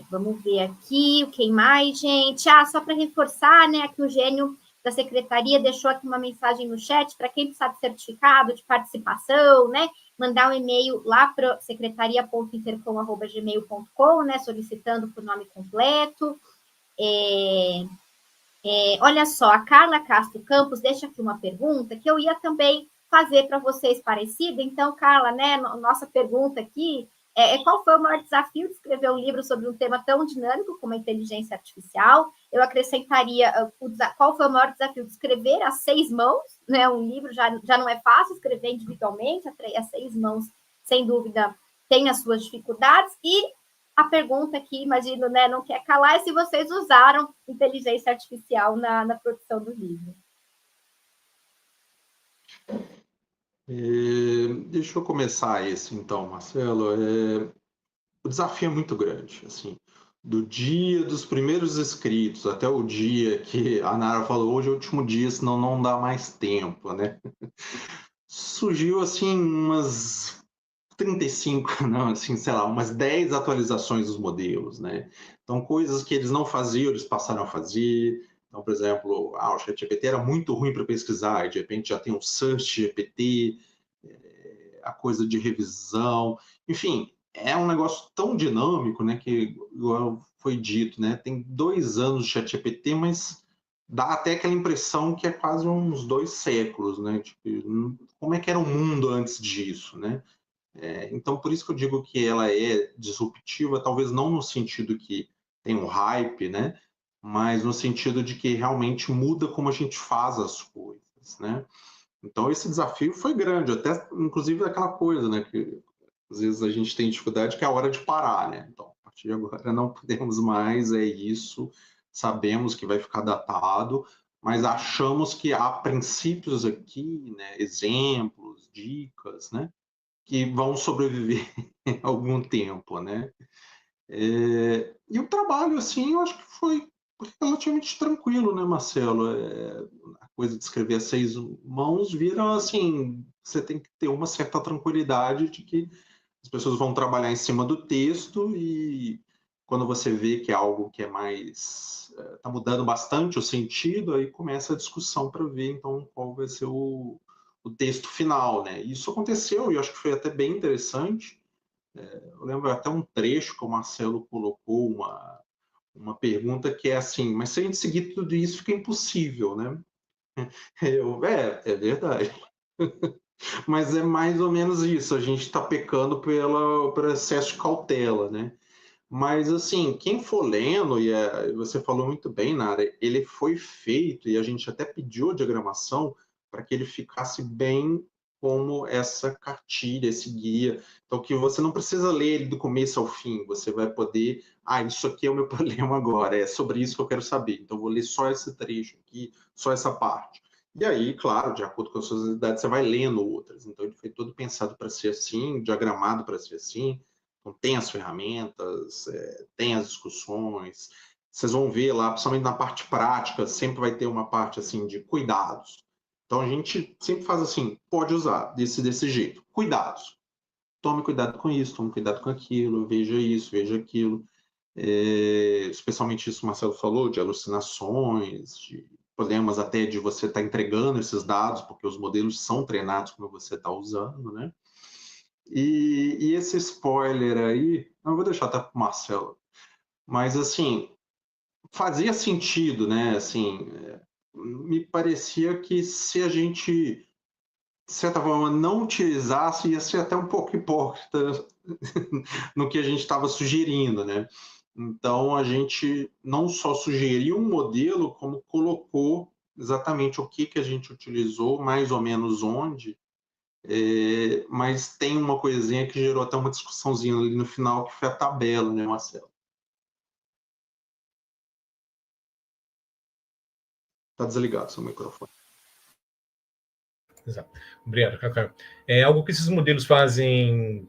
Vamos ver aqui o que mais, gente. Só para reforçar, né? Aqui o Gênio da Secretaria deixou aqui uma mensagem no chat para quem precisa de certificado de participação, né? Mandar um e-mail lá para secretaria.intercom@gmail.com, né? Solicitando por nome completo. Olha só, a Carla Castro Campos deixa aqui uma pergunta que eu ia também fazer para vocês parecida. Então, Carla, né? Nossa pergunta aqui qual foi o maior desafio de escrever um livro sobre um tema tão dinâmico como a inteligência artificial? Eu acrescentaria qual foi o maior desafio de escrever a 6 mãos, né? Um livro já não é fácil escrever individualmente, a 6 mãos, sem dúvida, tem as suas dificuldades. E a pergunta que, imagino, né, não quer calar, é se vocês usaram inteligência artificial na produção do livro. Deixa eu começar esse, então, Marcelo. O desafio é muito grande, assim, do dia dos primeiros escritos até o dia que a Nara falou, hoje é o último dia, senão não dá mais tempo, né? Surgiu, assim, umas 35, não, assim, sei lá, umas 10 atualizações dos modelos, né? Então, coisas que eles não faziam, eles passaram a fazer. Então, por exemplo, o ChatGPT era muito ruim para pesquisar, e de repente já tem um Search GPT, a coisa de revisão, enfim, é um negócio tão dinâmico, né, que, igual foi dito, né, tem 2 anos de ChatGPT, mas dá até aquela impressão que é quase uns 2 séculos, né, tipo, como é que era o mundo antes disso, né? Então, por isso que eu digo que ela é disruptiva, talvez não no sentido que tem um hype, né, mas no sentido de que realmente muda como a gente faz as coisas, né? Então, esse desafio foi grande, até inclusive aquela coisa, né, que às vezes a gente tem dificuldade, que é a hora de parar, né? Então, a partir de agora não podemos mais, é isso, sabemos que vai ficar datado, mas achamos que há princípios aqui, né, exemplos, dicas, né, que vão sobreviver algum tempo, né? E o trabalho, assim, eu acho que foi relativamente tranquilo, né, Marcelo? A coisa de escrever a 6 mãos vira, assim, você tem que ter uma certa tranquilidade de que as pessoas vão trabalhar em cima do texto e quando você vê que é algo que é mais... está mudando bastante o sentido, aí começa a discussão para ver, então, qual vai ser o texto final, né? Isso aconteceu e eu acho que foi até bem interessante. Eu lembro até um trecho que o Marcelo colocou, uma pergunta que é assim, mas se a gente seguir tudo isso, fica impossível, né? É verdade. Mas é mais ou menos isso, a gente está pecando pelo excesso de cautela, né? Mas, assim, quem for lendo, você falou muito bem, Nara, ele foi feito, e a gente até pediu a diagramação para que ele ficasse bem como essa cartilha, esse guia. Então, que você não precisa ler ele do começo ao fim, você vai poder... isso aqui é o meu problema agora, é sobre isso que eu quero saber. Então, vou ler só esse trecho aqui, só essa parte. E aí, claro, de acordo com as suas necessidades, você vai lendo outras. Então, ele foi todo pensado para ser assim, diagramado para ser assim. Então, tem as ferramentas, tem as discussões. Vocês vão ver lá, principalmente na parte prática, sempre vai ter uma parte assim de cuidados. Então, a gente sempre faz assim, pode usar desse jeito. Cuidados. Tome cuidado com isso, tome cuidado com aquilo, veja isso, veja aquilo. Especialmente isso que o Marcelo falou, de alucinações, de problemas até de você estar entregando esses dados, porque os modelos são treinados como você está usando, né? E esse spoiler aí, não vou deixar até para o Marcelo, mas assim, fazia sentido, né? Assim, me parecia que se a gente, de certa forma, não utilizasse, ia ser até um pouco hipócrita no que a gente estava sugerindo, né? Então, a gente não só sugeriu um modelo, como colocou exatamente o que a gente utilizou, mais ou menos onde, mas tem uma coisinha que gerou até uma discussãozinha ali no final, que foi a tabela, né, Marcelo? Está desligado seu microfone. Exato. Obrigado, Cacá. Algo que esses modelos fazem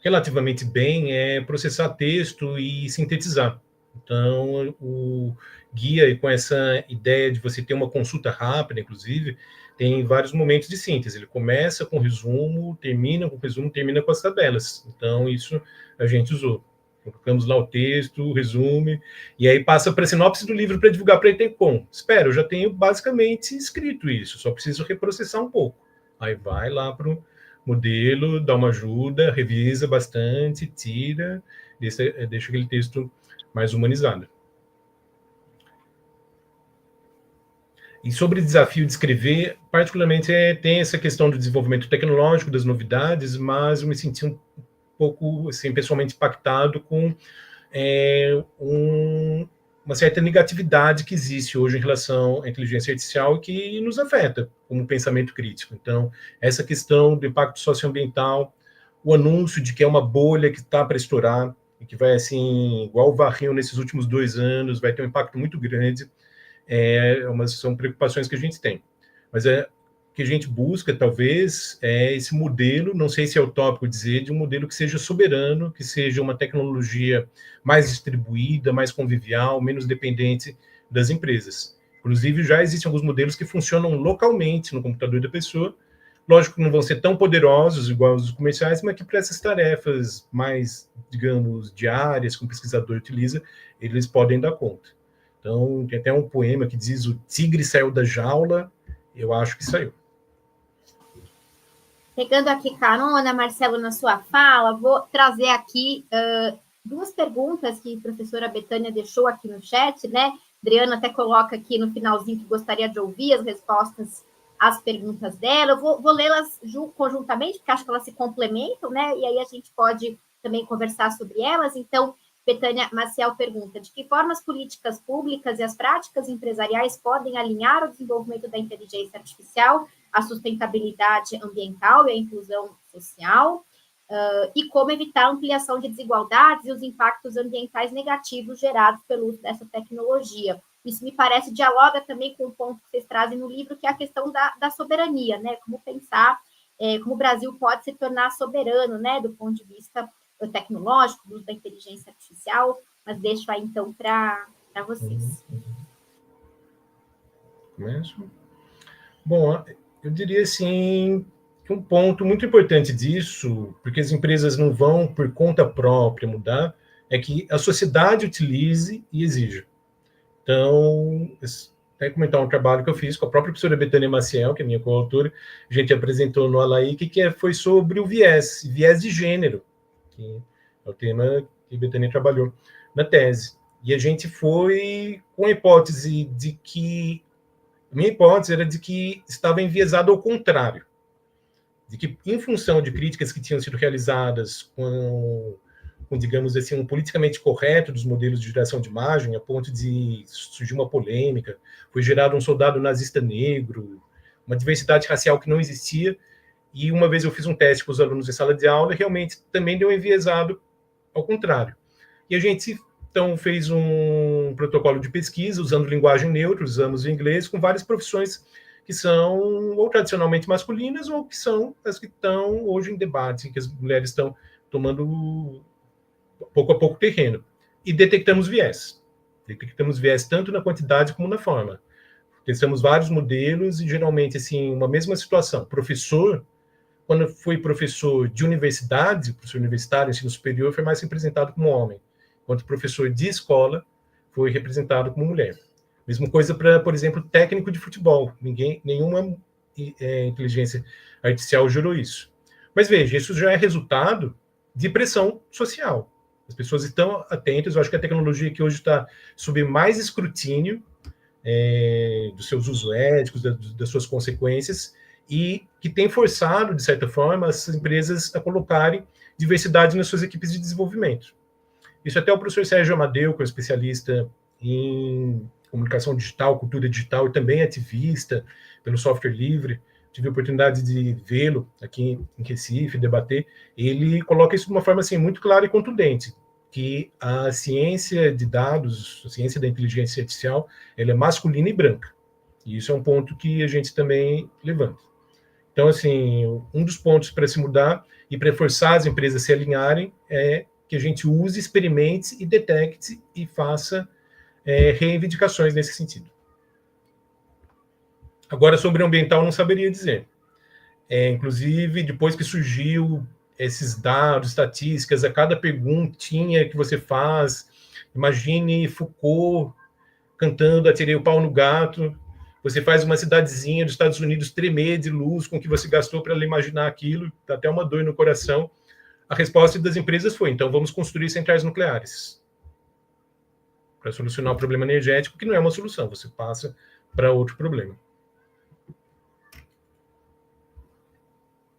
relativamente bem é processar texto e sintetizar. Então, o guia, com essa ideia de você ter uma consulta rápida, inclusive, tem vários momentos de síntese. Ele começa com resumo, termina com as tabelas. Então, isso a gente usou. Colocamos lá o texto, o resumo, e aí passa para a sinopse do livro para divulgar para a Etecom. Espera, eu já tenho basicamente escrito isso, só preciso reprocessar um pouco. Aí vai lá para o modelo, dá uma ajuda, revisa bastante, tira, deixa aquele texto mais humanizado. E sobre o desafio de escrever, particularmente tem essa questão do desenvolvimento tecnológico, das novidades, mas eu me senti um pouco, assim, pessoalmente impactado com uma certa negatividade que existe hoje em relação à inteligência artificial e que nos afeta como pensamento crítico. Então, essa questão do impacto socioambiental, o anúncio de que é uma bolha que está para estourar e que vai, assim, igual o varril nesses últimos 2 anos, vai ter um impacto muito grande, são preocupações que a gente tem. Mas o que a gente busca, talvez, é esse modelo, não sei se é utópico dizer, de um modelo que seja soberano, que seja uma tecnologia mais distribuída, mais convivial, menos dependente das empresas. Inclusive, já existem alguns modelos que funcionam localmente no computador da pessoa. Lógico que não vão ser tão poderosos igual os comerciais, mas que para essas tarefas mais, digamos, diárias, que o pesquisador utiliza, eles podem dar conta. Então, tem até um poema que diz: o tigre saiu da jaula, eu acho que saiu. Pegando aqui carona, Marcelo, na sua fala, vou trazer aqui 2 perguntas que a professora Betânia deixou aqui no chat, né? Adriana até coloca aqui no finalzinho que gostaria de ouvir as respostas às perguntas dela. Eu vou lê-las conjuntamente, porque acho que elas se complementam, né? E aí a gente pode também conversar sobre elas. Então, Betânia Maciel pergunta: de que forma as políticas públicas e as práticas empresariais podem alinhar o desenvolvimento da inteligência artificial, a sustentabilidade ambiental e a inclusão social, e como evitar a ampliação de desigualdades e os impactos ambientais negativos gerados pelo uso dessa tecnologia. Isso me parece dialoga também com o ponto que vocês trazem no livro, que é a questão da soberania, né? Como pensar como o Brasil pode se tornar soberano, né? Do ponto de vista tecnológico, do uso da inteligência artificial, mas deixo aí, então, para vocês. Começo? Bom, eu diria, assim, que um ponto muito importante disso, porque as empresas não vão por conta própria mudar, é que a sociedade utilize e exija. Então, até comentar um trabalho que eu fiz com a própria professora Betânia Maciel, que é minha coautora, a gente apresentou no ALAIC, que foi sobre o viés de gênero, que é o tema que a Betânia trabalhou na tese. E a gente foi com a hipótese de que minha hipótese era de que estava enviesado ao contrário, de que, em função de críticas que tinham sido realizadas com digamos assim, um politicamente correto dos modelos de geração de imagem, a ponto de surgir uma polêmica, foi gerado um soldado nazista negro, uma diversidade racial que não existia, e uma vez eu fiz um teste com os alunos em sala de aula, e realmente também deu enviesado ao contrário. E a gente então fez um protocolo de pesquisa usando linguagem neutra, usamos o inglês, com várias profissões que são ou tradicionalmente masculinas ou que são as que estão hoje em debate, em que as mulheres estão tomando pouco a pouco terreno. E detectamos viés. Detectamos viés tanto na quantidade como na forma. Testamos vários modelos e geralmente assim uma mesma situação. Professor, quando foi professor de universidade, professor universitário, ensino superior, foi mais representado como homem, enquanto professor de escola foi representado como mulher. Mesma coisa para, por exemplo, técnico de futebol. Nenhuma inteligência artificial gerou isso. Mas veja, isso já é resultado de pressão social. As pessoas estão atentas. Eu acho que a tecnologia que hoje está sob mais escrutínio dos seus usos éticos, das suas consequências, e que tem forçado, de certa forma, as empresas a colocarem diversidade nas suas equipes de desenvolvimento. Isso até o professor Sérgio Amadeu, que é um especialista em comunicação digital, cultura digital, e também ativista pelo software livre, tive a oportunidade de vê-lo aqui em Recife, debater, ele coloca isso de uma forma assim, muito clara e contundente, que a ciência de dados, a ciência da inteligência artificial, ela é masculina e branca. E isso é um ponto que a gente também levanta. Então, assim, um dos pontos para se mudar e para forçar as empresas a se alinharem é que a gente use, experimente e detecte e faça reivindicações nesse sentido. Agora, sobre o ambiental, não saberia dizer. Inclusive, depois que surgiu esses dados, estatísticas, a cada perguntinha que você faz, imagine Foucault cantando Atirei o Pau no Gato, você faz uma cidadezinha dos Estados Unidos tremer de luz com o que você gastou para imaginar aquilo, dá até uma dor no coração. A resposta das empresas foi, então vamos construir centrais nucleares para solucionar o problema energético, que não é uma solução, você passa para outro problema.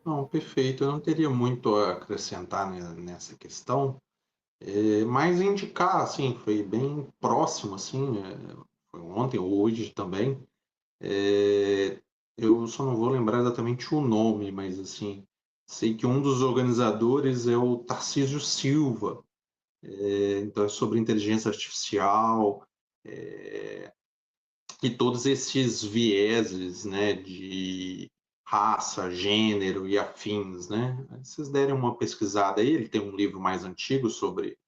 Não, perfeito. Eu não teria muito a acrescentar nessa questão, mas indicar, assim, foi bem próximo, assim, foi ontem ou hoje também. Eu só não vou lembrar exatamente o nome, mas, assim, sei que um dos organizadores é o Tarcísio Silva. Então, é sobre inteligência artificial, e todos esses vieses, né, de raça, gênero e afins, né? Se vocês derem uma pesquisada aí, ele tem um livro mais antigo sobre,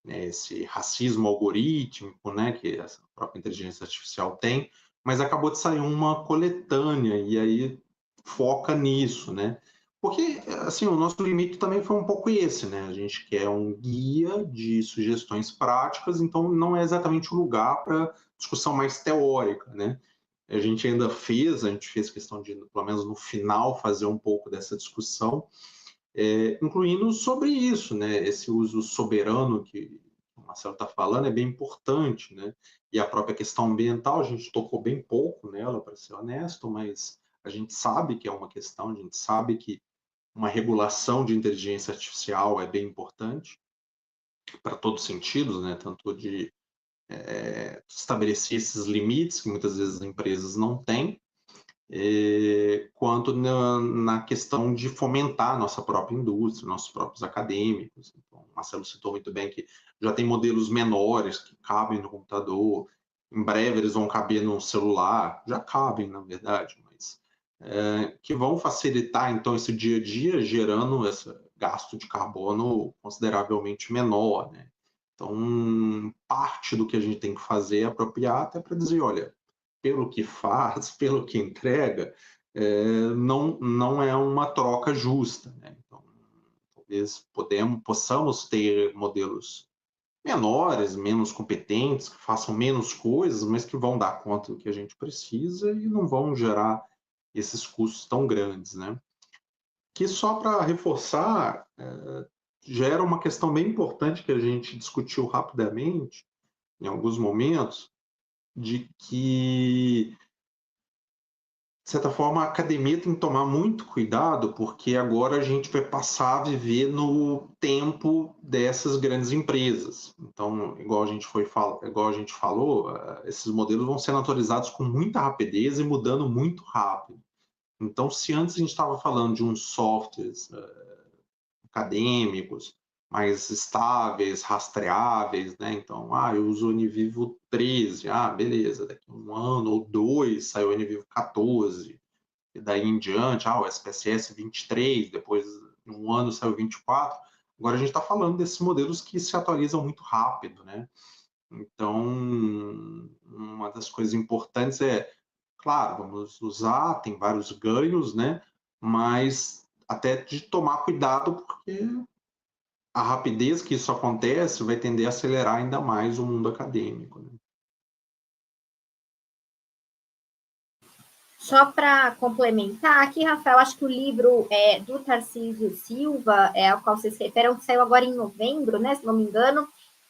né, esse racismo algorítmico, né, que a própria inteligência artificial tem, mas acabou de sair uma coletânea e aí foca nisso, né? Porque, assim, o nosso limite também foi um pouco esse, né? A gente quer um guia de sugestões práticas, então não é exatamente o lugar para discussão mais teórica, né? A gente fez questão de, pelo menos no final, fazer um pouco dessa discussão, incluindo sobre isso, né? Esse uso soberano que o Marcelo está falando é bem importante, né? E a própria questão ambiental, a gente tocou bem pouco nela, para ser honesto, mas a gente sabe que é uma questão, a gente sabe que uma regulação de inteligência artificial é bem importante para todos os sentidos, né? Tanto de estabelecer esses limites que muitas vezes as empresas não têm, quanto na questão de fomentar a nossa própria indústria, nossos próprios acadêmicos. Então, o Marcelo citou muito bem que já tem modelos menores que cabem no computador, em breve eles vão caber no celular, já cabem, na verdade, mas que vão facilitar, então, esse dia a dia, gerando esse gasto de carbono consideravelmente menor, né? Então, parte do que a gente tem que fazer é apropriar até para dizer, olha, pelo que faz, pelo que entrega, não é uma troca justa, né? Então, talvez possamos ter modelos menores, menos competentes, que façam menos coisas, mas que vão dar conta do que a gente precisa e não vão gerar esses custos tão grandes, né? Que só para reforçar, gera uma questão bem importante que a gente discutiu rapidamente, em alguns momentos, de que, de certa forma, a academia tem que tomar muito cuidado, porque agora a gente vai passar a viver no tempo dessas grandes empresas. Então, igual a gente falou, esses modelos vão sendo atualizados com muita rapidez e mudando muito rápido. Então, se antes a gente estava falando de uns softwares acadêmicos mais estáveis, rastreáveis, né? Então, eu uso o NVivo 13, beleza, daqui um ano ou dois saiu o NVivo 14, e daí em diante, o SPSS 23, depois em um ano saiu o 24. Agora a gente está falando desses modelos que se atualizam muito rápido, né? Então, uma das coisas importantes claro, vamos usar, tem vários ganhos, né? Mas até de tomar cuidado, porque a rapidez que isso acontece vai tender a acelerar ainda mais o mundo acadêmico, né? Só para complementar aqui, Rafael, acho que o livro do Tarcísio Silva, ao qual vocês se referem, que saiu agora em novembro, né, se não me engano,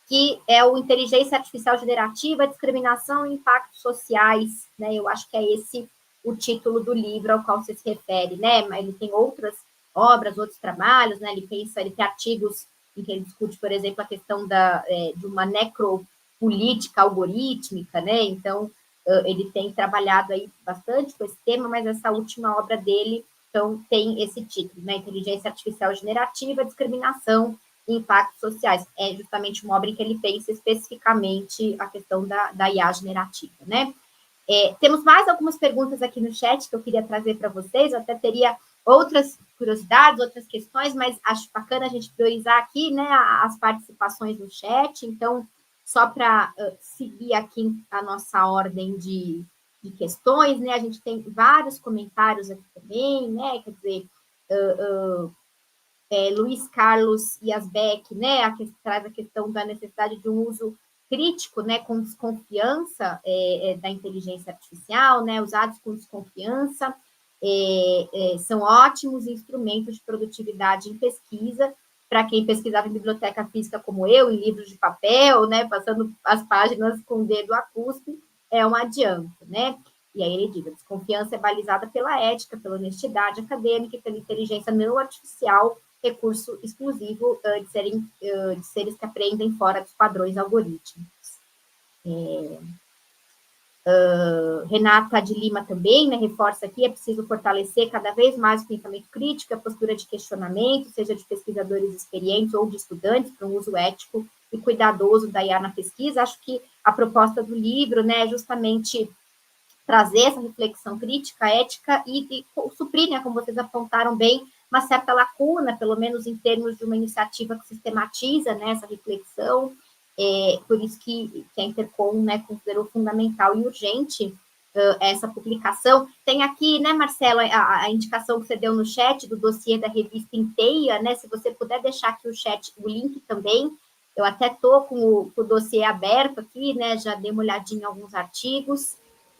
que é o Inteligência Artificial Generativa, Discriminação e Impactos Sociais, né? Eu acho que é esse o título do livro ao qual você se refere, né? Mas ele tem outras obras, outros trabalhos, né? Ele tem artigos em que ele discute, por exemplo, a questão de uma necropolítica algorítmica, né? Então, ele tem trabalhado aí bastante com esse tema, mas essa última obra dele, então, tem esse título, né? Inteligência Artificial Generativa, Discriminação e Impactos Sociais. É justamente uma obra em que ele pensa especificamente a questão da IA generativa, né? Temos mais algumas perguntas aqui no chat que eu queria trazer para vocês, eu até teria outras curiosidades, outras questões, mas acho bacana a gente priorizar aqui, né, as participações no chat. Então, só para seguir aqui a nossa ordem de questões, né, a gente tem vários comentários aqui também, né, quer dizer, Luiz Carlos Yasbeck, né, que traz a questão da necessidade de um uso crítico, né, com desconfiança da inteligência artificial, né, usados com desconfiança, são ótimos instrumentos de produtividade em pesquisa, para quem pesquisava em biblioteca física como eu, em livros de papel, né, passando as páginas com o dedo a cuspe, é um adianto, né? E aí ele diz, a desconfiança é balizada pela ética, pela honestidade acadêmica e pela inteligência não artificial, recurso exclusivo de seres que aprendem fora dos padrões algorítmicos. Renata de Lima também, né, reforça aqui, é preciso fortalecer cada vez mais o pensamento crítico, a postura de questionamento, seja de pesquisadores experientes ou de estudantes, para um uso ético e cuidadoso da IA na pesquisa. Acho que a proposta do livro, né, é justamente trazer essa reflexão crítica, ética e suprir, né, como vocês apontaram bem, uma certa lacuna, pelo menos em termos de uma iniciativa que sistematiza, né, essa reflexão. Por isso que a Intercom, né, considerou fundamental e urgente essa publicação. Tem aqui, né, Marcelo, a indicação que você deu no chat do dossiê da revista Inteia, né, se você puder deixar aqui o link também. Eu até estou com o dossiê aberto aqui, né, já dei uma olhadinha em alguns artigos.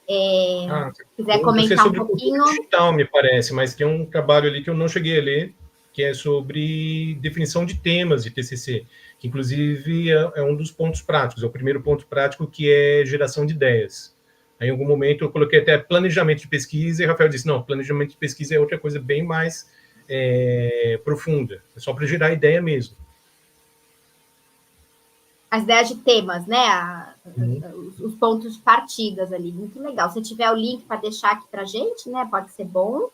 Se quiser comentar um pouquinho. Digital, me parece, mas tem um trabalho ali que eu não cheguei a ler, que é sobre definição de temas de TCC, que inclusive é um dos pontos práticos, é o primeiro ponto prático, que é geração de ideias. Aí, em algum momento eu coloquei até planejamento de pesquisa, e o Rafael disse, não, planejamento de pesquisa é outra coisa bem mais profunda, é só para gerar ideia mesmo. As ideias de temas, né? Os pontos de partidas ali, muito legal. Se tiver o link para deixar aqui para a gente, né? Pode ser bom.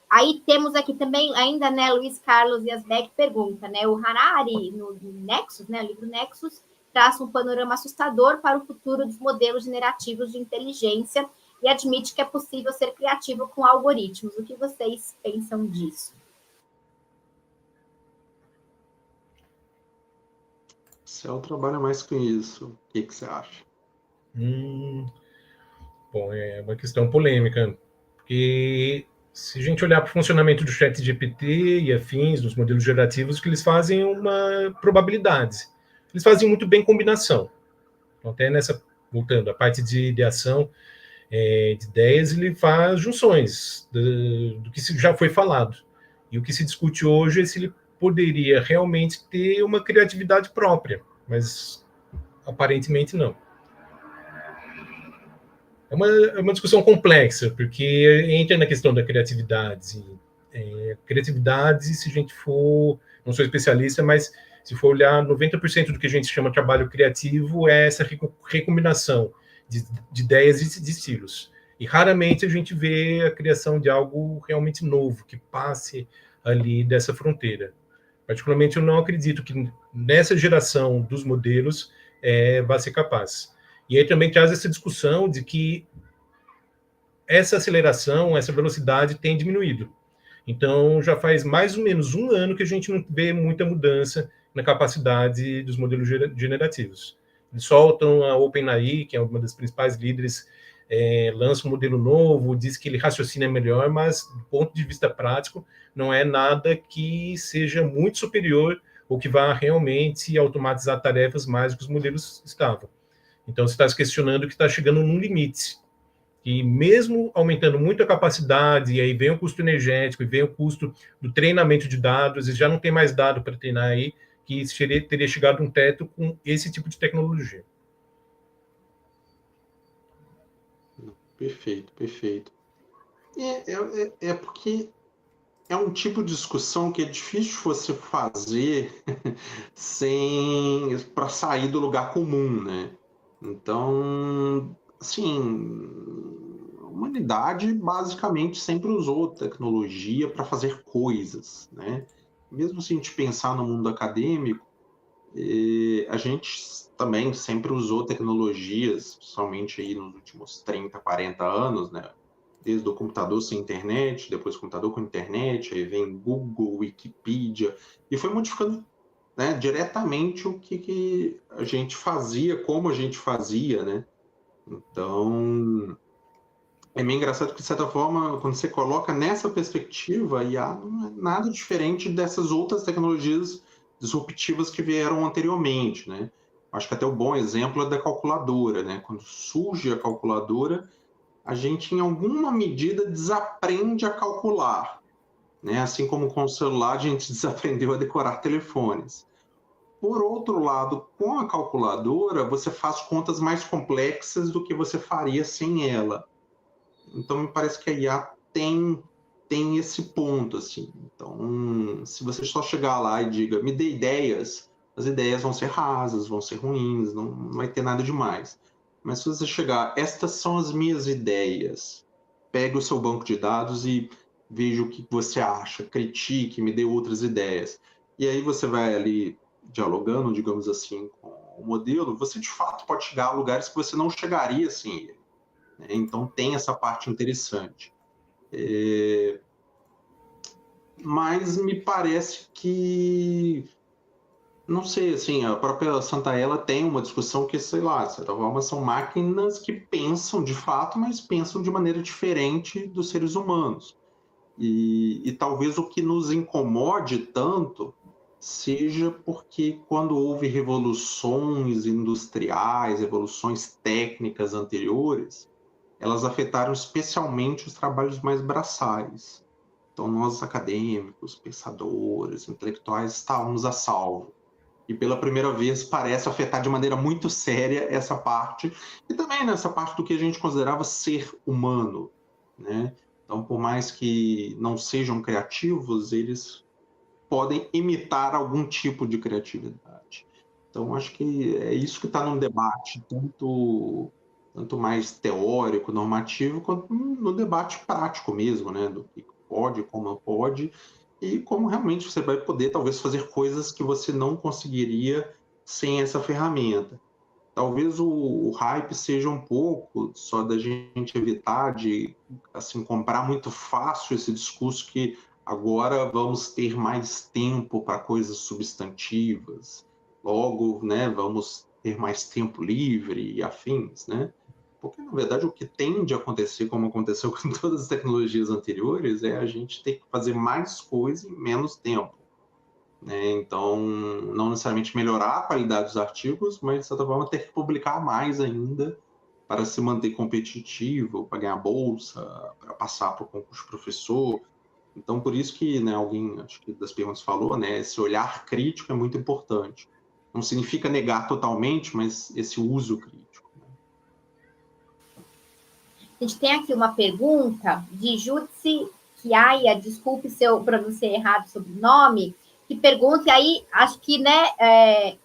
Aí temos aqui também, ainda, né, Luiz Carlos Yasbeck pergunta, né? O Harari, no Nexus, né? O livro Nexus, traça um panorama assustador para o futuro dos modelos generativos de inteligência e admite que é possível ser criativo com algoritmos. O que vocês pensam disso? Céu trabalha mais com isso. O que você acha? Bom, é uma questão polêmica, porque se a gente olhar para o funcionamento do ChatGPT e afins, dos modelos gerativos, o que eles fazem é uma probabilidade. Eles fazem muito bem combinação. Então, até voltando, a parte de ideação de ideias, ele faz junções do que já foi falado. E o que se discute hoje é se ele poderia realmente ter uma criatividade própria, mas aparentemente não. É uma discussão complexa, porque entra na questão da criatividade. Criatividade, se a gente for... Não sou especialista, mas se for olhar, 90% do que a gente chama de trabalho criativo é essa recombinação de ideias e de estilos. E raramente a gente vê a criação de algo realmente novo, que passe ali dessa fronteira. Particularmente, eu não acredito que nessa geração dos modelos vai ser capaz. E aí também traz essa discussão de que essa aceleração, essa velocidade tem diminuído. Então, já faz mais ou menos um ano que a gente não vê muita mudança na capacidade dos modelos generativos. Eles soltam a OpenAI, que é uma das principais líderes, lança um modelo novo, diz que ele raciocina melhor, mas, do ponto de vista prático, não é nada que seja muito superior ou que vá realmente automatizar tarefas mais do que os modelos estavam. Então, você está se questionando que está chegando num limite. E mesmo aumentando muito a capacidade, e aí vem o custo energético, e vem o custo do treinamento de dados, e já não tem mais dado para treinar aí, que teria chegado um teto com esse tipo de tecnologia. Perfeito, perfeito. É porque é um tipo de discussão que é difícil você fazer para sair do lugar comum, né? Então, assim, a humanidade basicamente sempre usou tecnologia para fazer coisas, né? Mesmo se a gente pensar no mundo acadêmico, E a gente também sempre usou tecnologias, principalmente aí nos últimos 30, 40 anos, né? Desde o computador sem internet, depois o computador com internet, aí vem Google, Wikipedia, e foi modificando, né, diretamente o que a gente fazia, como a gente fazia, né? Então, é meio engraçado que, de certa forma, quando você coloca nessa perspectiva, a IA não é nada diferente dessas outras tecnologias disruptivas que vieram anteriormente, né? Acho que até o bom exemplo é da calculadora, né? Quando surge a calculadora, a gente, em alguma medida, desaprende a calcular, né? Assim como com o celular, a gente desaprendeu a decorar telefones. Por outro lado, com a calculadora, você faz contas mais complexas do que você faria sem ela. Então, me parece que a IA tem esse ponto, assim. Então, se você só chegar lá e diga, me dê ideias, as ideias vão ser rasas, vão ser ruins, não vai ter nada demais. Mas se você chegar, estas são as minhas ideias, pegue o seu banco de dados e veja o que você acha, critique, me dê outras ideias. E aí você vai ali dialogando, digamos assim, com o modelo, você de fato pode chegar a lugares que você não chegaria sem ele. Então, tem essa parte interessante. Mas me parece que, não sei, assim, a própria Santaella tem uma discussão que, sei lá, de certa forma, são máquinas que pensam de fato, mas pensam de maneira diferente dos seres humanos. E talvez o que nos incomode tanto seja porque quando houve revoluções industriais, revoluções técnicas anteriores, elas afetaram especialmente os trabalhos mais braçais. Então, nós acadêmicos, pensadores, intelectuais estávamos a salvo. E pela primeira vez parece afetar de maneira muito séria essa parte, e também nessa parte do que a gente considerava ser humano, né? Então, por mais que não sejam criativos, eles podem imitar algum tipo de criatividade. Então, acho que é isso que está num debate, tanto mais teórico, normativo, quanto no debate prático mesmo, né? Do que pode, como não pode, e como realmente você vai poder, talvez, fazer coisas que você não conseguiria sem essa ferramenta. Talvez o hype seja um pouco só da gente evitar de assim, comprar muito fácil esse discurso que agora vamos ter mais tempo para coisas substantivas, logo, né, vamos ter mais tempo livre e afins, né? Porque, na verdade, o que tende a acontecer, como aconteceu com todas as tecnologias anteriores, é a gente ter que fazer mais coisa em menos tempo, né? Então, não necessariamente melhorar a qualidade dos artigos, mas, de certa forma, ter que publicar mais ainda para se manter competitivo, para ganhar bolsa, para passar para o concurso de professor. Então, por isso que, né, alguém, acho que das perguntas falou, né, esse olhar crítico é muito importante. Não significa negar totalmente, mas esse uso crítico. Né? A gente tem aqui uma pergunta de Jutsi Kiaya, desculpe se eu pronunciei errado sobre o nome, que pergunta, e aí acho que, né,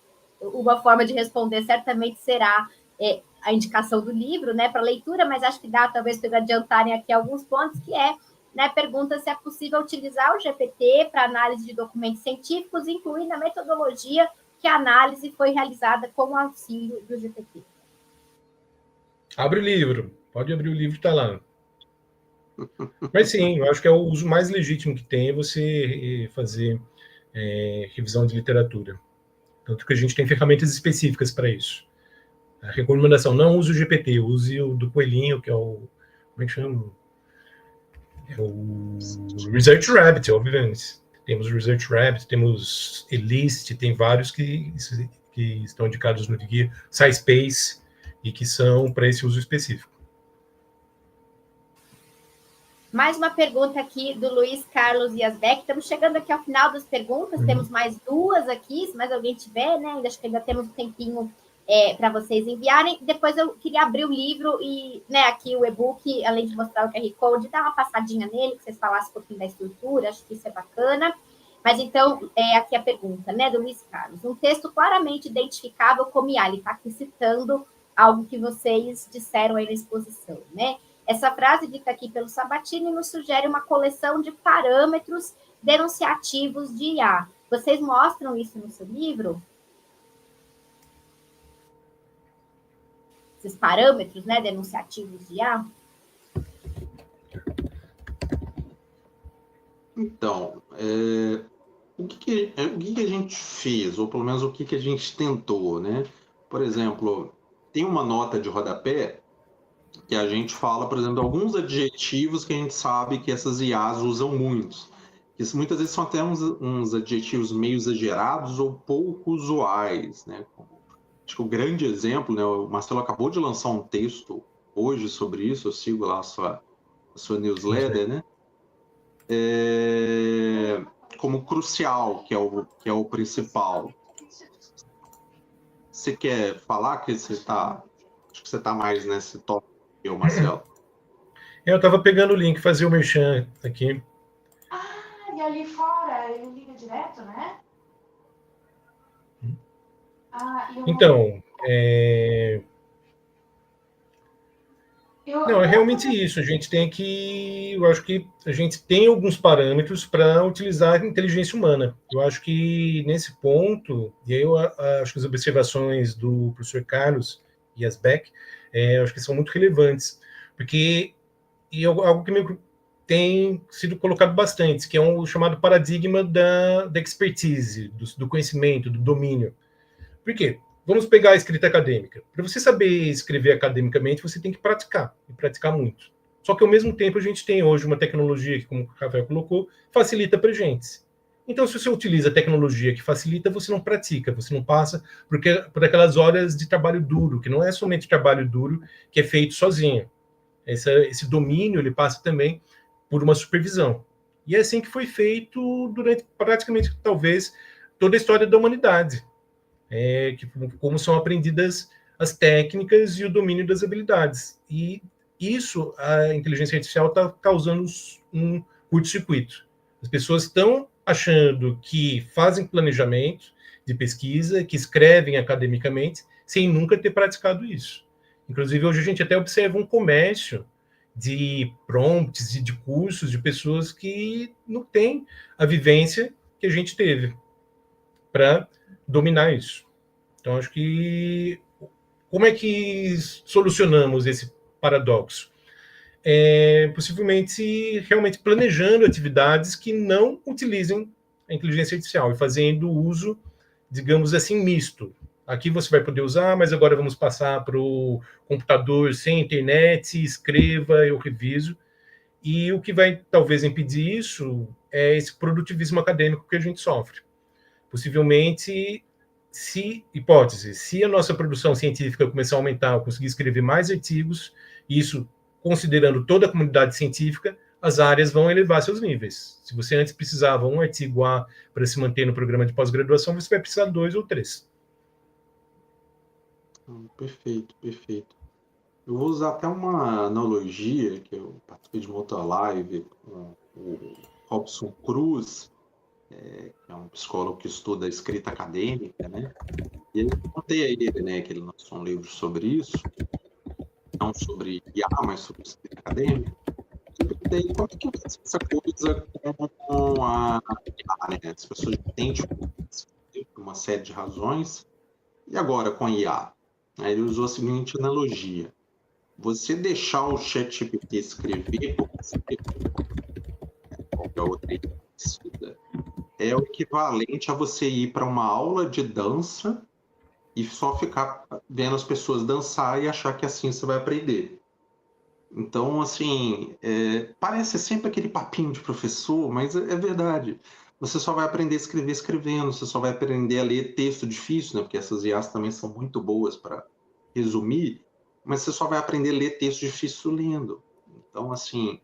uma forma de responder certamente será a indicação do livro, né, para leitura, mas acho que dá talvez para adiantarem aqui alguns pontos, que é, né, pergunta se é possível utilizar o GPT para análise de documentos científicos, incluindo a metodologia que a análise foi realizada com o auxílio do GPT. Abre o livro, pode abrir o livro, está lá. Mas sim, eu acho que é o uso mais legítimo que tem é você fazer revisão de literatura. Tanto que a gente tem ferramentas específicas para isso. A recomendação, não use o GPT, use o do Coelhinho, que é o... Como é que chama? É o Research Rabbit, obviamente. Temos o Research Rabbit, temos Elist, tem vários que estão indicados no guia, SciSpace, e que são para esse uso específico. Mais uma pergunta aqui do Luiz Carlos Yasbeck. Estamos chegando aqui ao final das perguntas. Temos mais duas aqui, se mais alguém tiver, né? Acho que ainda temos um tempinho para vocês enviarem. Depois eu queria abrir o livro e, né, aqui o e-book, além de mostrar o QR Code, dar uma passadinha nele, que vocês falassem um pouquinho da estrutura, acho que isso é bacana. Mas então, aqui a pergunta, né, do Luiz Carlos. Um texto claramente identificável como IA, ele está aqui citando algo que vocês disseram aí na exposição, né? Essa frase dita aqui pelo Sabatini nos sugere uma coleção de parâmetros denunciativos de IA. Vocês mostram isso no seu livro? esses parâmetros, né, denunciativos de IA? Então, o que a gente fez, ou pelo menos o que a gente tentou, né? Por exemplo, tem uma nota de rodapé que a gente fala, por exemplo, de alguns adjetivos que a gente sabe que essas IAs usam muito. Que muitas vezes são até uns adjetivos meio exagerados ou pouco usuais, né? Acho que o grande exemplo, né? O Marcelo acabou de lançar um texto hoje sobre isso, eu sigo lá a sua newsletter, né? Como crucial, que é o principal. Você quer falar que você está... Acho que você está mais nesse tópico que eu, Marcelo. Eu estava pegando o link, fazer o merchan aqui. E ali fora ele liga direto, né? Então, não, é realmente isso. A gente tem que... Eu acho que a gente tem alguns parâmetros para utilizar a inteligência humana. Eu acho que, nesse ponto, e aí eu acho que as observações do professor Carlos Yasbeck, acho que são muito relevantes, porque algo que tem sido colocado bastante, que é o chamado paradigma da expertise, do conhecimento, do domínio. Por quê? Vamos pegar a escrita acadêmica. Para você saber escrever academicamente, você tem que praticar, e praticar muito. Só que, ao mesmo tempo, a gente tem hoje uma tecnologia que, como o Rafael colocou, facilita para a gente. Então, se você utiliza a tecnologia que facilita, você não pratica, você não passa por aquelas horas de trabalho duro, que não é somente trabalho duro que é feito sozinho. Esse domínio, ele passa também por uma supervisão. E é assim que foi feito durante praticamente, talvez, toda a história da humanidade. Como são aprendidas as técnicas e o domínio das habilidades. E isso, a inteligência artificial está causando um curto-circuito. As pessoas estão achando que fazem planejamento de pesquisa, que escrevem academicamente, sem nunca ter praticado isso. Inclusive, hoje a gente até observa um comércio de prompts e de cursos de pessoas que não têm a vivência que a gente teve para dominar isso. Então, acho que... Como é que solucionamos esse paradoxo? Possivelmente, realmente planejando atividades que não utilizem a inteligência artificial e fazendo uso, digamos assim, misto. Aqui você vai poder usar, mas agora vamos passar para o computador sem internet, escreva, eu reviso. E o que vai, talvez, impedir isso é esse produtivismo acadêmico que a gente sofre. Possivelmente, se a nossa produção científica começar a aumentar, eu conseguir escrever mais artigos, isso considerando toda a comunidade científica, as áreas vão elevar seus níveis. Se você antes precisava um artigo A para se manter no programa de pós-graduação, você vai precisar 2 ou 3. Perfeito, perfeito. Eu vou usar até uma analogia, que eu participei de uma outra live com o Robson Cruz, que é um psicólogo que estuda a escrita acadêmica, né? E eu contei a ele, né, que ele lançou um livro sobre isso, não sobre IA, mas sobre escrita acadêmica. E daí, como é que essa coisa com a IA, né? As pessoas entendem por uma série de razões. E agora com a IA? Ele usou a seguinte analogia. Você deixar o ChatGPT escrever por você, qualquer outra é o equivalente a você ir para uma aula de dança e só ficar vendo as pessoas dançar e achar que assim você vai aprender. Então, assim, parece sempre aquele papinho de professor, mas é verdade. Você só vai aprender a escrever escrevendo, você só vai aprender a ler texto difícil, né? Porque essas IAs também são muito boas para resumir, mas você só vai aprender a ler texto difícil lendo. Então, assim,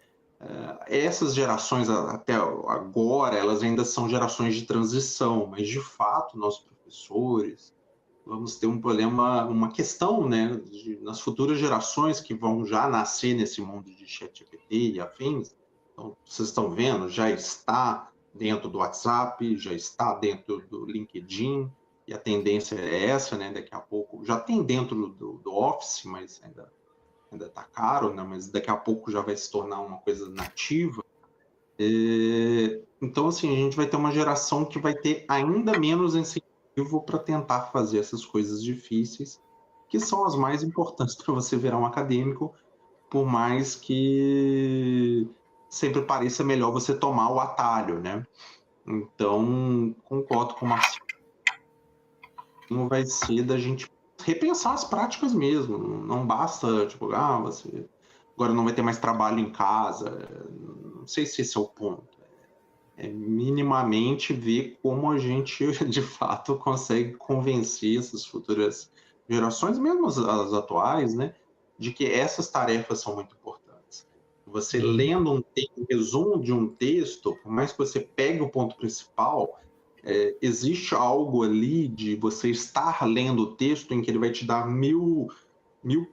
essas gerações até agora, elas ainda são gerações de transição, mas de fato, nós professores vamos ter um problema, uma questão, né, nas futuras gerações que vão já nascer nesse mundo de ChatGPT e afins. Então, vocês estão vendo, já está dentro do WhatsApp, já está dentro do LinkedIn, e a tendência é essa, né, daqui a pouco, já tem dentro do Office, mas ainda está caro, né, mas daqui a pouco já vai se tornar uma coisa nativa. Então, assim, a gente vai ter uma geração que vai ter ainda menos incentivo para tentar fazer essas coisas difíceis, que são as mais importantes para você virar um acadêmico, por mais que sempre pareça melhor você tomar o atalho, né? Então, concordo com o Marcelo. Não vai ser da gente repensar as práticas mesmo. Não basta, tipo, você agora não vai ter mais trabalho em casa. Não sei se esse é o ponto. É minimamente ver como a gente, de fato, consegue convencer essas futuras gerações, mesmo as atuais, né, de que essas tarefas são muito importantes. Você lendo um resumo de um texto, por mais que você pegue o ponto principal, existe algo ali de você estar lendo o texto em que ele vai te dar mil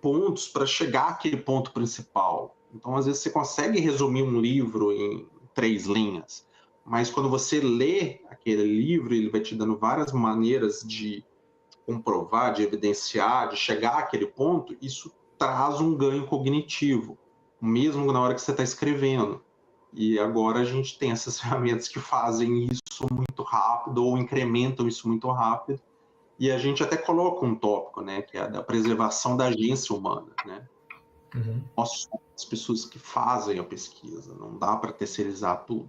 pontos para chegar àquele ponto principal. Então, às vezes, você consegue resumir um livro em 3 linhas, mas quando você lê aquele livro, ele vai te dando várias maneiras de comprovar, de evidenciar, de chegar àquele ponto, isso traz um ganho cognitivo, mesmo na hora que você está escrevendo. E agora a gente tem essas ferramentas que fazem isso muito rápido ou incrementam isso muito rápido. E a gente até coloca um tópico, né, que é a da preservação da agência humana, né? Nós somos as pessoas que fazem a pesquisa, não dá para terceirizar tudo.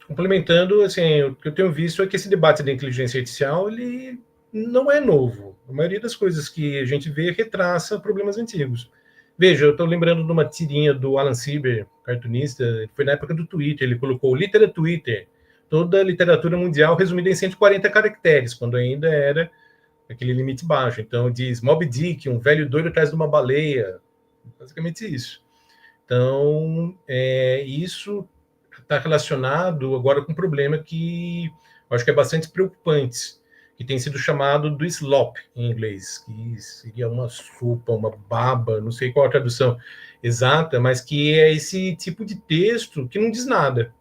Complementando, assim, o que eu tenho visto é que esse debate da inteligência artificial, ele não é novo. A maioria das coisas que a gente vê retraça problemas antigos. Veja, eu estou lembrando de uma tirinha do Alan Sieber, cartunista, foi na época do Twitter, ele colocou Twitter, toda a literatura mundial resumida em 140 caracteres, quando ainda era aquele limite baixo. Então, diz Moby Dick, um velho doido atrás de uma baleia, basicamente isso. Então, isso está relacionado agora com um problema que eu acho que é bastante preocupante, que tem sido chamado do slop, em inglês, que seria uma sopa, uma baba, não sei qual a tradução exata, mas que é esse tipo de texto que não diz nada.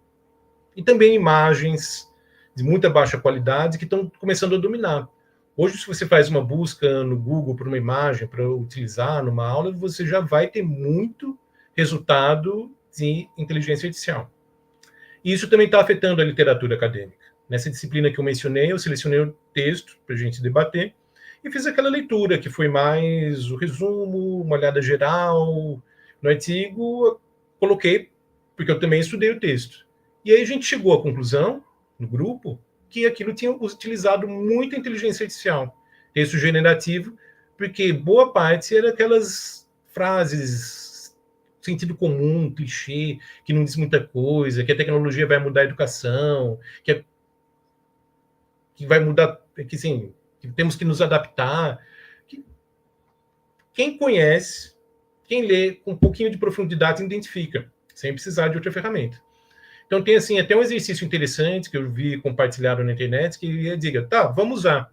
E também imagens de muita baixa qualidade que estão começando a dominar. Hoje, se você faz uma busca no Google por uma imagem para utilizar numa aula, você já vai ter muito resultado de inteligência artificial. E isso também está afetando a literatura acadêmica. Nessa disciplina que eu mencionei, eu selecionei o texto para a gente debater e fiz aquela leitura, que foi mais o resumo, uma olhada geral no artigo, coloquei, porque eu também estudei o texto. E aí a gente chegou à conclusão, no grupo, que aquilo tinha utilizado muita inteligência artificial, texto generativo, porque boa parte era aquelas frases sentido comum, clichê, que não diz muita coisa, que a tecnologia vai mudar a educação, que vai mudar, que, assim, que temos que nos adaptar. Quem conhece, quem lê com um pouquinho de profundidade, identifica, sem precisar de outra ferramenta. Então tem assim até um exercício interessante que eu vi compartilhado na internet, que diga, tá, vamos usar,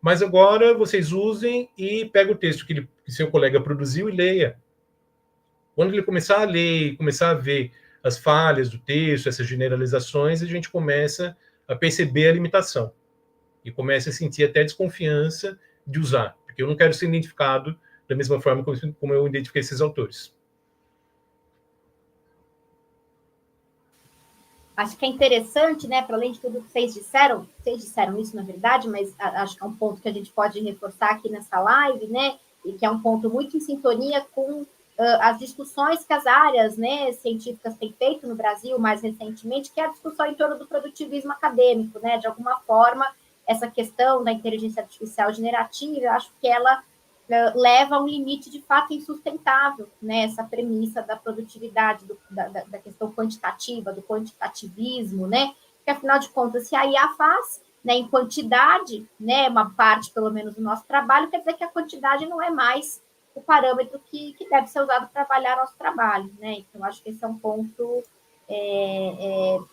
mas agora vocês usem e pega o texto que seu colega produziu e leia. Quando ele começar a ler, começar a ver as falhas do texto, essas generalizações, a gente começa a perceber a limitação e começa a sentir até desconfiança de usar, porque eu não quero ser identificado da mesma forma como eu identifiquei esses autores. Acho que é interessante, né, para além de tudo que vocês disseram isso, na verdade, mas acho que é um ponto que a gente pode reforçar aqui nessa live, né, e que é um ponto muito em sintonia com as discussões que as áreas, né, científicas têm feito no Brasil mais recentemente, que é a discussão em torno do produtivismo acadêmico, né, de alguma forma, essa questão da inteligência artificial generativa, eu acho que ela leva a um limite de fato insustentável, né? Essa premissa da produtividade, da questão quantitativa, do quantitativismo, né? Porque, afinal de contas, se a IA faz, né, em quantidade, né, uma parte, pelo menos, do nosso trabalho, quer dizer que a quantidade não é mais o parâmetro que deve ser usado para avaliar nosso trabalho, né? Então, acho que esse é um ponto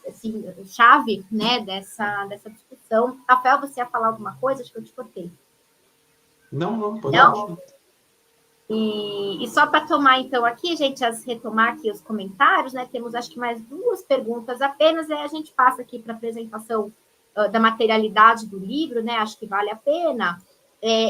assim, chave, né, dessa discussão. Rafael, você ia falar alguma coisa? Acho que eu te cortei. Não, pode não. E só para tomar, então, aqui, gente, retomar aqui os comentários, né? Temos, acho que, mais 2 perguntas apenas, aí a gente passa aqui para a apresentação da materialidade do livro, né? Acho que vale a pena.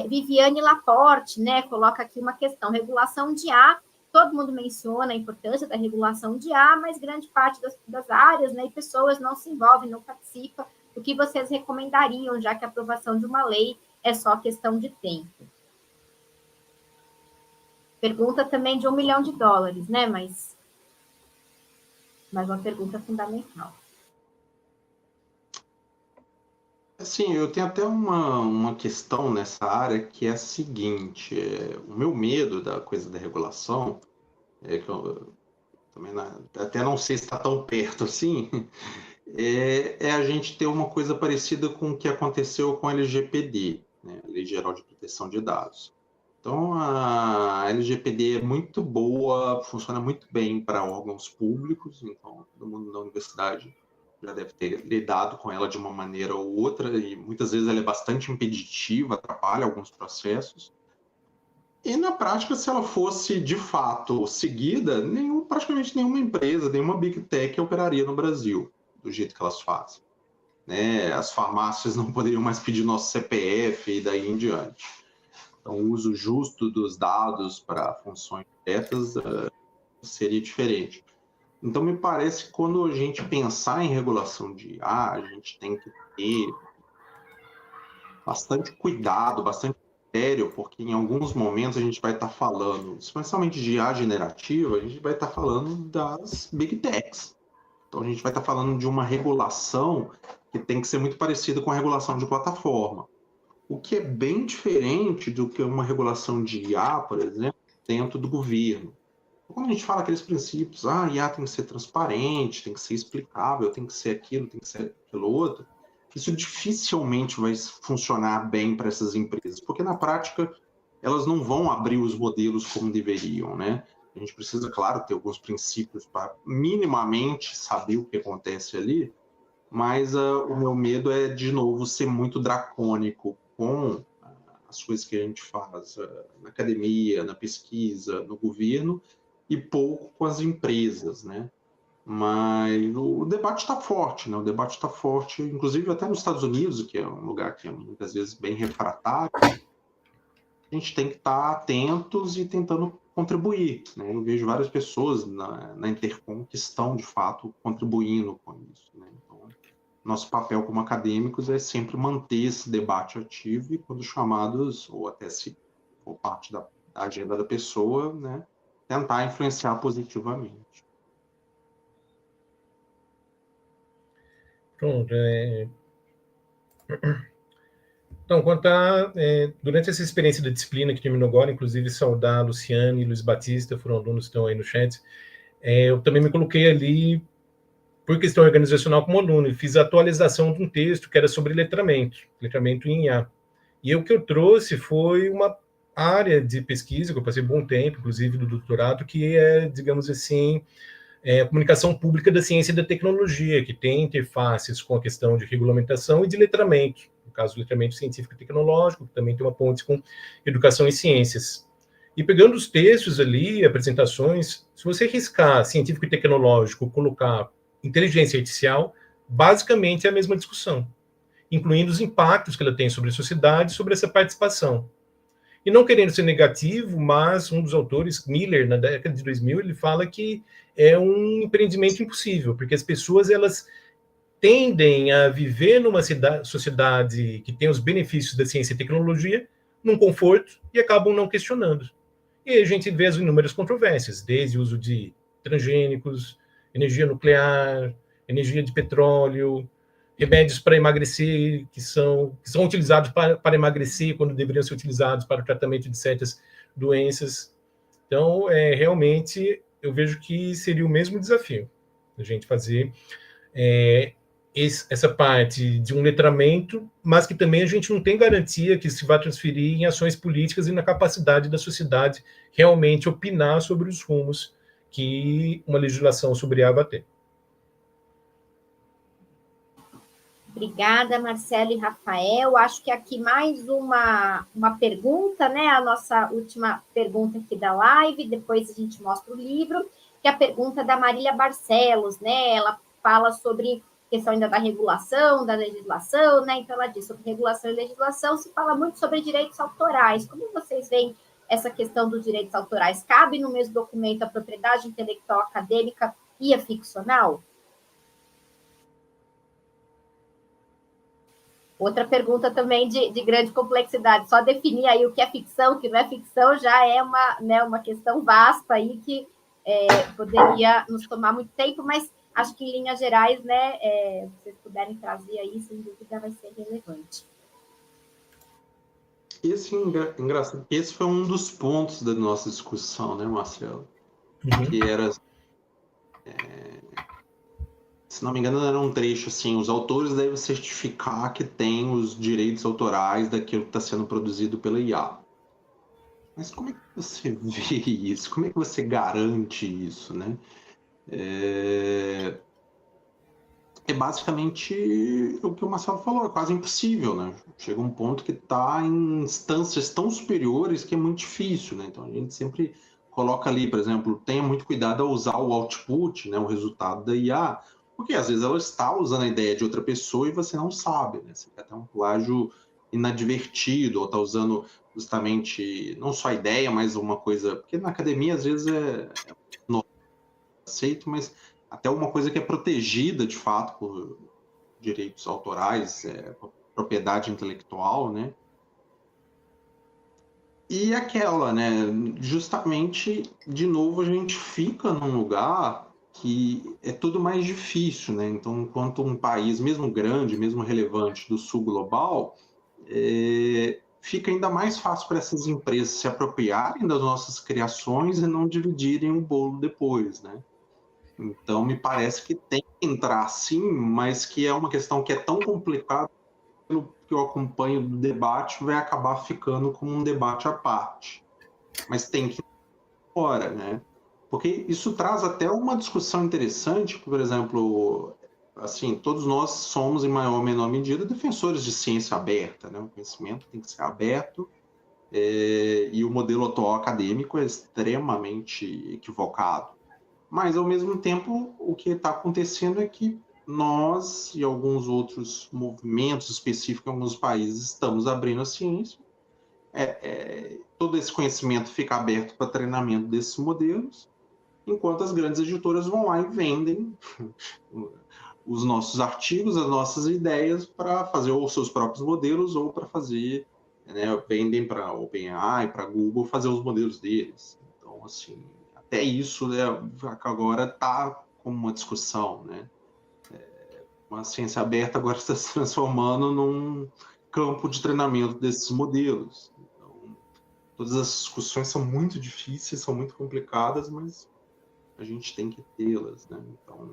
Viviane Laporte, né? Coloca aqui uma questão, regulação de IA. Todo mundo menciona a importância da regulação de IA, mas grande parte das áreas, né, e pessoas não se envolvem, não participam. O que vocês recomendariam, já que a aprovação de uma lei é só questão de tempo. Pergunta também de $1 milhão, né? Mas uma pergunta fundamental. Assim, eu tenho até uma questão nessa área que é a seguinte: o meu medo da coisa da regulação é que eu também até não sei se está tão perto assim, é a gente ter uma coisa parecida com o que aconteceu com a LGPD, né? A Lei Geral de Proteção de Dados. Então, a LGPD é muito boa, funciona muito bem para órgãos públicos, então todo mundo da universidade já deve ter lidado com ela de uma maneira ou outra, e muitas vezes ela é bastante impeditiva, atrapalha alguns processos. E na prática, se ela fosse de fato seguida, praticamente nenhuma empresa, nenhuma Big Tech operaria no Brasil do jeito que elas fazem, né? As farmácias não poderiam mais pedir nosso CPF e daí em diante. Então, o uso justo dos dados para funções diretas seria diferente. Então, me parece que quando a gente pensar em regulação de IA, a gente tem que ter bastante cuidado, bastante critério, porque em alguns momentos a gente vai estar falando, especialmente de IA generativa, a gente vai estar falando das Big Techs. Então, a gente vai estar falando de uma regulação que tem que ser muito parecida com a regulação de plataforma. O que é bem diferente do que uma regulação de IA, por exemplo, dentro do governo. Quando a gente fala aqueles princípios, IA tem que ser transparente, tem que ser explicável, tem que ser aquilo, tem que ser aquilo outro, isso dificilmente vai funcionar bem para essas empresas, porque na prática elas não vão abrir os modelos como deveriam, né? A gente precisa, claro, ter alguns princípios para minimamente saber o que acontece ali, mas o meu medo é, de novo, ser muito dracônico com as coisas que a gente faz na academia, na pesquisa, no governo, e pouco com as empresas, né? Mas o debate está forte, né? O debate está forte, inclusive até nos Estados Unidos, que é um lugar que é muitas vezes bem refratário. A gente tem que estar atentos e tentando contribuir, né? Eu vejo várias pessoas na Intercom que estão, de fato, contribuindo com isso, né? Então, nosso papel como acadêmicos é sempre manter esse debate ativo e, quando chamados, ou até se for parte da agenda da pessoa, né, tentar influenciar positivamente. Pronto. Então, durante essa experiência da disciplina que terminou agora, inclusive saudar a Luciane e Luiz Batista, foram alunos que estão aí no chat, eu também me coloquei ali por questão organizacional como aluno, e fiz a atualização de um texto que era sobre letramento em IA. E o que eu trouxe foi uma área de pesquisa, que eu passei bom tempo, inclusive do doutorado, que é, digamos assim, a comunicação pública da ciência e da tecnologia, que tem interfaces com a questão de regulamentação e de letramento, no caso do letramento científico e tecnológico, que também tem uma ponte com educação e ciências. E pegando os textos ali, apresentações, se você riscar científico e tecnológico, colocar inteligência artificial, basicamente é a mesma discussão, incluindo os impactos que ela tem sobre a sociedade, sobre essa participação. E não querendo ser negativo, mas um dos autores, Miller, na década de 2000, ele fala que é um empreendimento impossível, porque as pessoas elas tendem a viver numa sociedade que tem os benefícios da ciência e tecnologia, num conforto, e acabam não questionando. E aí a gente vê as inúmeras controvérsias, desde o uso de transgênicos, energia nuclear, energia de petróleo, remédios para emagrecer, que são utilizados para emagrecer, quando deveriam ser utilizados para o tratamento de certas doenças. Então, realmente, eu vejo que seria o mesmo desafio, a gente fazer essa parte de um letramento, mas que também a gente não tem garantia que se vai transferir em ações políticas e na capacidade da sociedade realmente opinar sobre os rumos que uma legislação sobre IA vai ter. Obrigada, Marcelo e Rafael. Acho que aqui mais uma pergunta, né? A nossa última pergunta aqui da live, depois a gente mostra o livro, que é a pergunta da Marília Barcelos, né? Ela fala sobre questão ainda da regulação, da legislação, né? Então, ela diz sobre regulação e legislação, se fala muito sobre direitos autorais. Como vocês veem essa questão dos direitos autorais? Cabe no mesmo documento a propriedade intelectual acadêmica e a ficcional? Outra pergunta também de grande complexidade. Só definir aí o que é ficção, o que não é ficção, já é uma questão vasta aí que poderia nos tomar muito tempo, mas acho que em linhas gerais, né, se vocês puderem trazer aí, sem dúvida vai ser relevante. Engraçado, esse foi um dos pontos da nossa discussão, né, Marcelo? Que era, se não me engano, era um trecho assim: os autores devem certificar que têm os direitos autorais daquilo que está sendo produzido pela IA. Mas como é que você vê isso? Como é que você garante isso, né? É basicamente o que o Marcelo falou, é quase impossível, né? Chega um ponto que está em instâncias tão superiores que é muito difícil, né? Então a gente sempre coloca ali, por exemplo, tenha muito cuidado ao usar o output, né, o resultado da IA, porque às vezes ela está usando a ideia de outra pessoa e você não sabe, né? Você quer ter um plágio inadvertido, ou está usando justamente não só a ideia, mas uma coisa, porque na academia às vezes é aceito, mas até uma coisa que é protegida de fato por direitos autorais, propriedade intelectual, né? E aquela, né? Justamente, de novo, a gente fica num lugar que é tudo mais difícil, né? Então, enquanto um país, mesmo grande, mesmo relevante do sul global, fica ainda mais fácil para essas empresas se apropriarem das nossas criações e não dividirem o bolo depois, né? Então, me parece que tem que entrar sim, mas que é uma questão que é tão complicada, pelo que eu acompanho do debate, vai acabar ficando como um debate à parte. Mas tem que ir fora, né? Porque isso traz até uma discussão interessante, por exemplo, assim, todos nós somos, em maior ou menor medida, defensores de ciência aberta, né? O conhecimento tem que ser aberto, e o modelo atual acadêmico é extremamente equivocado. Mas, ao mesmo tempo, o que está acontecendo é que nós e alguns outros movimentos específicos em alguns países estamos abrindo a ciência. Todo esse conhecimento fica aberto para treinamento desses modelos, enquanto as grandes editoras vão lá e vendem os nossos artigos, as nossas ideias para fazer ou seus próprios modelos ou para fazer, né, vendem para OpenAI, para Google fazer os modelos deles. Então, assim, até isso, né, agora está como uma discussão, né? Uma ciência aberta agora está se transformando num campo de treinamento desses modelos. Então, todas as discussões são muito difíceis, são muito complicadas, mas a gente tem que tê-las, né? Então,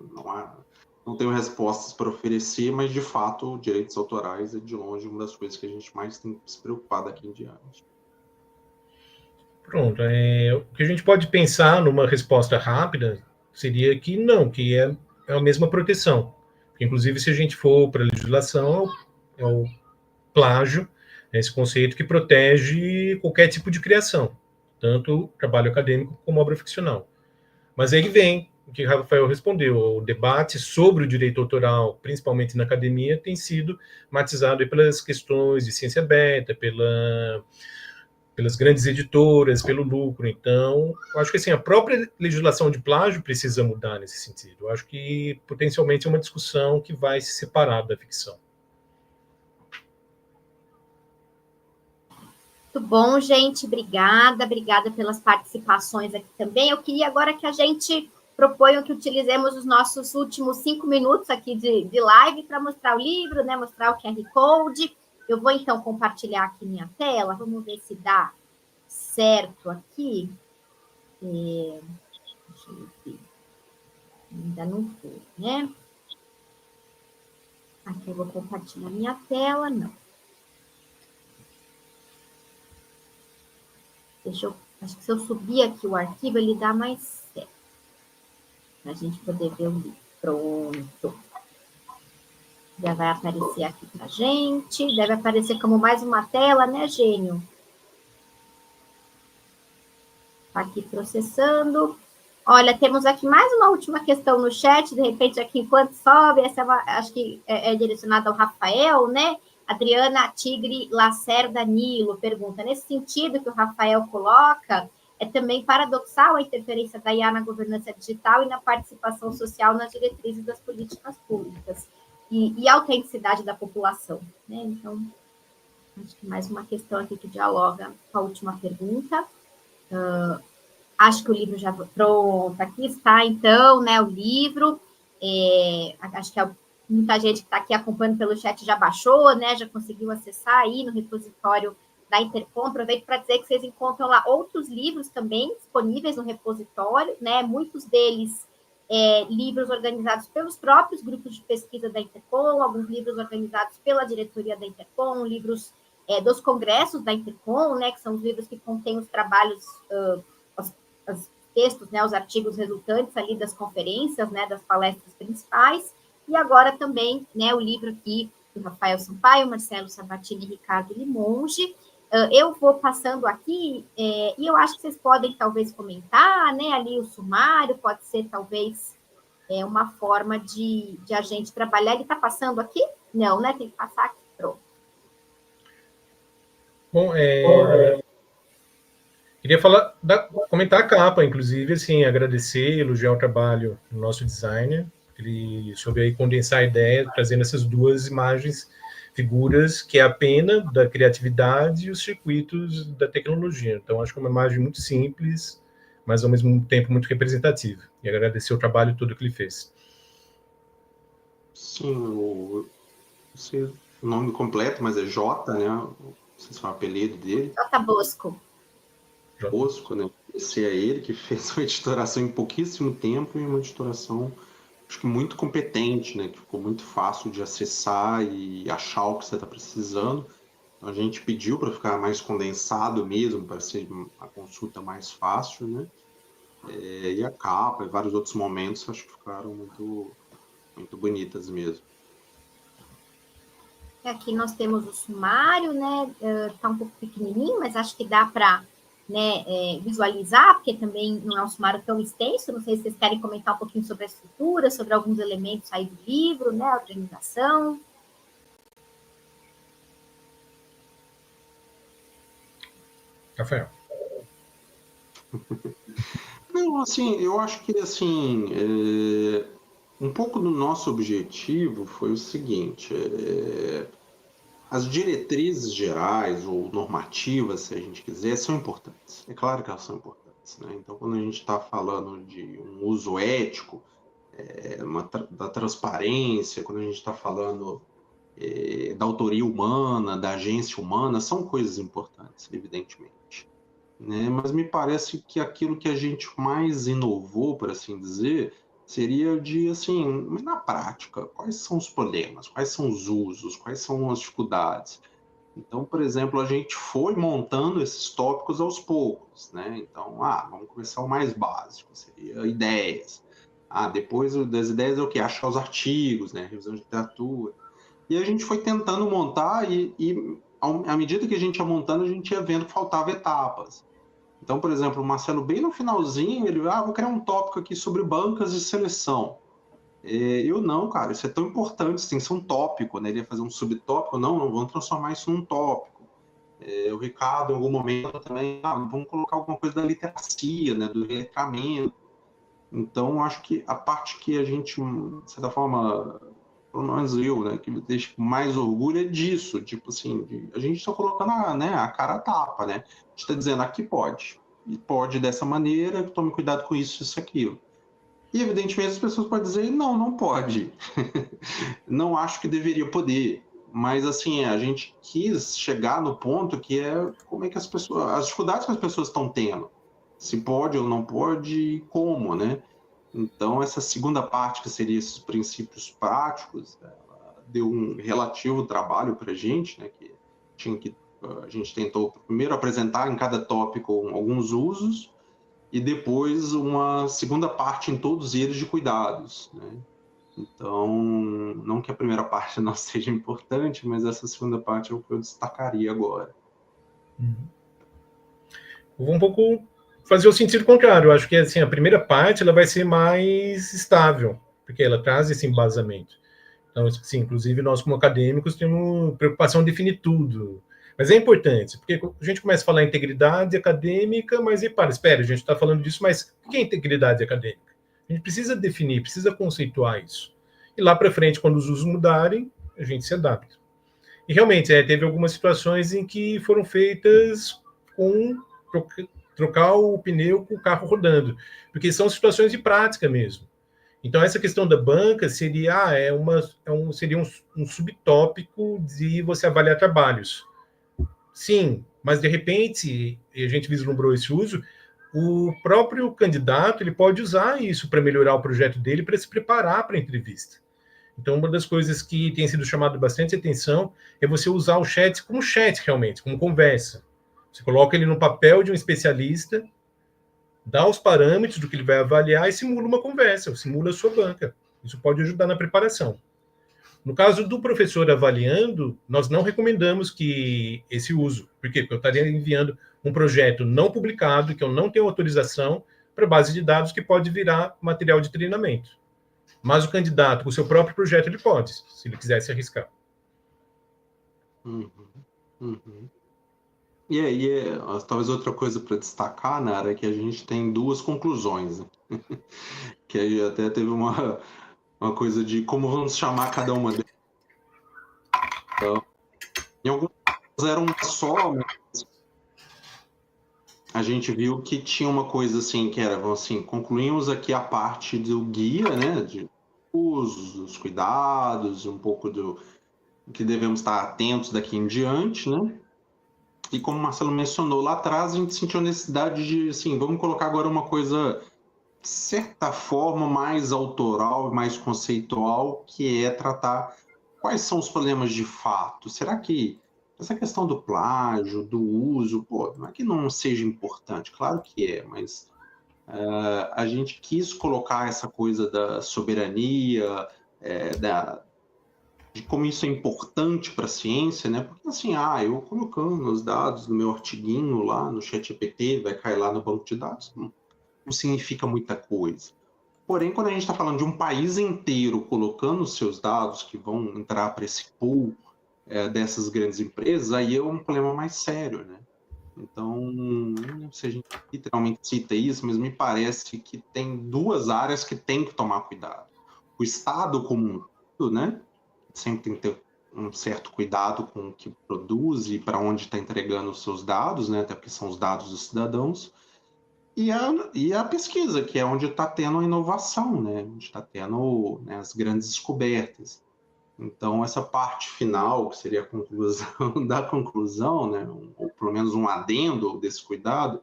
não tenho respostas para oferecer, mas, de fato, direitos autorais é, de longe, uma das coisas que a gente mais tem que se preocupar daqui em diante. Pronto. O que a gente pode pensar numa resposta rápida seria que não, que é a mesma proteção. Inclusive, se a gente for para a legislação, é o plágio, esse conceito que protege qualquer tipo de criação, tanto trabalho acadêmico como obra ficcional. Mas aí vem o que Rafael respondeu: o debate sobre o direito autoral, principalmente na academia, tem sido matizado pelas questões de ciência aberta, pelas grandes editoras, pelo lucro. Então, eu acho que assim, a própria legislação de plágio precisa mudar nesse sentido. Eu acho que potencialmente é uma discussão que vai se separar da ficção. Muito bom, gente. Obrigada pelas participações aqui também. Eu queria agora que a gente proponha que utilizemos os nossos últimos 5 minutos aqui de live para mostrar o livro, né? Mostrar o QR Code. Eu vou, então, compartilhar aqui minha tela. Vamos ver se dá certo aqui. Deixa eu ver. Ainda não foi, né? Aqui eu vou compartilhar minha tela. Não. Acho que se eu subir aqui o arquivo, ele dá mais certo. Para a gente poder ver o livro. Pronto. Já vai aparecer aqui para a gente. Deve aparecer como mais uma tela, né, Gênio? Está aqui processando. Olha, temos aqui mais uma última questão no chat. De repente, aqui enquanto sobe, essa acho que é direcionada ao Rafael, né? Adriana Tigre Lacerda Nilo pergunta: nesse sentido que o Rafael coloca, é também paradoxal a interferência da IA na governança digital e na participação social nas diretrizes das políticas públicas. e a autenticidade da população, né? Então, acho que mais uma questão aqui que dialoga com a última pergunta. Acho que o livro já... Pronto, aqui está, então, né, o livro. Acho que muita gente que está aqui acompanhando pelo chat já baixou, né, já conseguiu acessar aí no repositório da Intercom. Aproveito para dizer que vocês encontram lá outros livros também disponíveis no repositório, né, muitos deles livros organizados pelos próprios grupos de pesquisa da Intercom, alguns livros organizados pela diretoria da Intercom, livros dos congressos da Intercom, né, que são os livros que contêm os trabalhos, os textos, né, os artigos resultantes ali das conferências, né, das palestras principais, e agora também, né, o livro aqui do Rafael Sampaio, Marcelo Sabatini e Ricardo Limonge. Eu vou passando aqui, e eu acho que vocês podem talvez comentar, né, ali o sumário, pode ser talvez uma forma de a gente trabalhar. Ele está passando aqui? Não, né, tem que passar aqui, pronto. Bom, queria comentar a capa, inclusive, assim, agradecer, elogiar o trabalho do nosso designer. Ele soube aí condensar a ideia, trazendo essas duas imagens, figuras, que é a pena da criatividade e os circuitos da tecnologia. Então, acho que é uma imagem muito simples, mas, ao mesmo tempo, muito representativa. E agradecer o trabalho todo que ele fez. Sim, não sei o nome completo, mas é Jota, né? Não sei se é o apelido dele. Jota Bosco. Bosco, né? Esse é ele que fez uma editoração em pouquíssimo tempo e uma editoração, acho que muito competente, né? Que ficou muito fácil de acessar e achar o que você está precisando. Então, a gente pediu para ficar mais condensado mesmo, para ser a consulta mais fácil, né? E a capa e vários outros momentos, acho que ficaram muito, muito bonitas mesmo. Aqui nós temos o sumário, né? Está um pouco pequenininho, mas acho que dá para, né, visualizar, porque também não é um sumário tão extenso. Não sei se vocês querem comentar um pouquinho sobre a estrutura, sobre alguns elementos aí do livro, né? A organização. Rafael. Não, assim, eu acho que, assim, um pouco do nosso objetivo foi o seguinte, as diretrizes gerais ou normativas, se a gente quiser, são importantes. É claro que elas são importantes, né? Então, quando a gente está falando de um uso ético, da transparência, quando a gente está falando da autoria humana, da agência humana, são coisas importantes, evidentemente. Né? Mas me parece que aquilo que a gente mais inovou, por assim dizer, seria de, assim, na prática, quais são os problemas, quais são os usos, quais são as dificuldades. Então, por exemplo, a gente foi montando esses tópicos aos poucos, né? Então, vamos começar o mais básico, seria ideias. Depois das ideias é o quê? Achar os artigos, né? Revisão de literatura. E a gente foi tentando montar e à medida que a gente ia montando, a gente ia vendo que faltava etapas. Então, por exemplo, o Marcelo, bem no finalzinho, ele vou criar um tópico aqui sobre bancas de seleção. Eu não, cara, isso é tão importante, isso tem que ser um tópico, né? Ele ia fazer um subtópico, não vamos transformar isso num tópico. O Ricardo, em algum momento, também, vamos colocar alguma coisa da literacia, né? Do letramento. Então, acho que a parte que a gente, de certa forma, pelo menos eu, né, que me deixa mais orgulho é disso, tipo assim, a gente está colocando a cara a tapa, né? A gente está dizendo, aqui pode, e pode dessa maneira, tome cuidado com isso, aquilo. E, evidentemente, as pessoas podem dizer, não pode. Não acho que deveria poder. Mas, assim, a gente quis chegar no ponto que como é que as dificuldades que as pessoas estão tendo. Se pode ou não pode, e como, né? Então, essa segunda parte, que seria esses princípios práticos, deu um relativo trabalho para a gente, né? A gente tentou primeiro apresentar em cada tópico alguns usos e depois uma segunda parte em todos eles de cuidados, né? Então, não que a primeira parte não seja importante, mas essa segunda parte é o que eu destacaria agora. Eu vou um pouco fazer o sentido contrário. Eu acho que assim, a primeira parte ela vai ser mais estável, porque ela traz esse embasamento. Então, sim, inclusive nós como acadêmicos temos preocupação em definir tudo. Mas é importante, porque a gente começa a falar integridade acadêmica, mas espera, a gente está falando disso, mas o que é integridade acadêmica? A gente precisa definir, precisa conceituar isso. e lá para frente, quando os usos mudarem, a gente se adapta. E realmente, teve algumas situações em que foram feitas com trocar o pneu com o carro rodando, porque são situações de prática mesmo. Então, essa questão da banca seria, seria um subtópico de você avaliar trabalhos. Sim, mas de repente, a gente vislumbrou esse uso, o próprio candidato ele pode usar isso para melhorar o projeto dele, para se preparar para a entrevista. Então, uma das coisas que tem sido chamado bastante atenção é você usar o chat como chat, realmente, como conversa. Você coloca ele no papel de um especialista, dá os parâmetros do que ele vai avaliar e simula uma conversa, simula a sua banca. Isso pode ajudar na preparação. No caso do professor avaliando, nós não recomendamos que esse uso. Por quê? Porque eu estaria enviando um projeto não publicado, que eu não tenho autorização, para base de dados que pode virar material de treinamento. Mas o candidato, com o seu próprio projeto, ele pode, se ele quiser se arriscar. E aí, talvez outra coisa para destacar, Nara, é que a gente tem duas conclusões. Né? Que aí até teve uma coisa de como vamos chamar cada uma delas. Então, em alguns casos era uma só, mas a gente viu que tinha uma coisa assim, que era, assim, concluímos aqui a parte do guia, né, de usos, dos cuidados, um pouco do que devemos estar atentos daqui em diante, né? E como o Marcelo mencionou lá atrás, a gente sentiu a necessidade de, assim, vamos colocar agora uma coisa, de certa forma, mais autoral, mais conceitual, que é tratar quais são os problemas de fato. Será que essa questão do plágio, do uso, pô, não é que não seja importante, claro que é, mas a gente quis colocar essa coisa da soberania, de como isso é importante para a ciência, né? Porque assim, eu colocando os dados no meu artiguinho lá no ChatGPT, vai cair lá no banco de dados, não significa muita coisa. Porém, quando a gente está falando de um país inteiro colocando os seus dados que vão entrar para esse pool dessas grandes empresas, aí é um problema mais sério, né? Então, não sei se a gente literalmente cita isso, mas me parece que tem duas áreas que tem que tomar cuidado. O Estado como um todo, né? Sempre tem que ter um certo cuidado com o que produz e para onde está entregando os seus dados, né? Até porque são os dados dos cidadãos. E a pesquisa, que é onde está tendo a inovação, né? Onde está tendo, né, as grandes descobertas. Então, essa parte final, que seria a conclusão da conclusão, né? Ou pelo menos um adendo desse cuidado,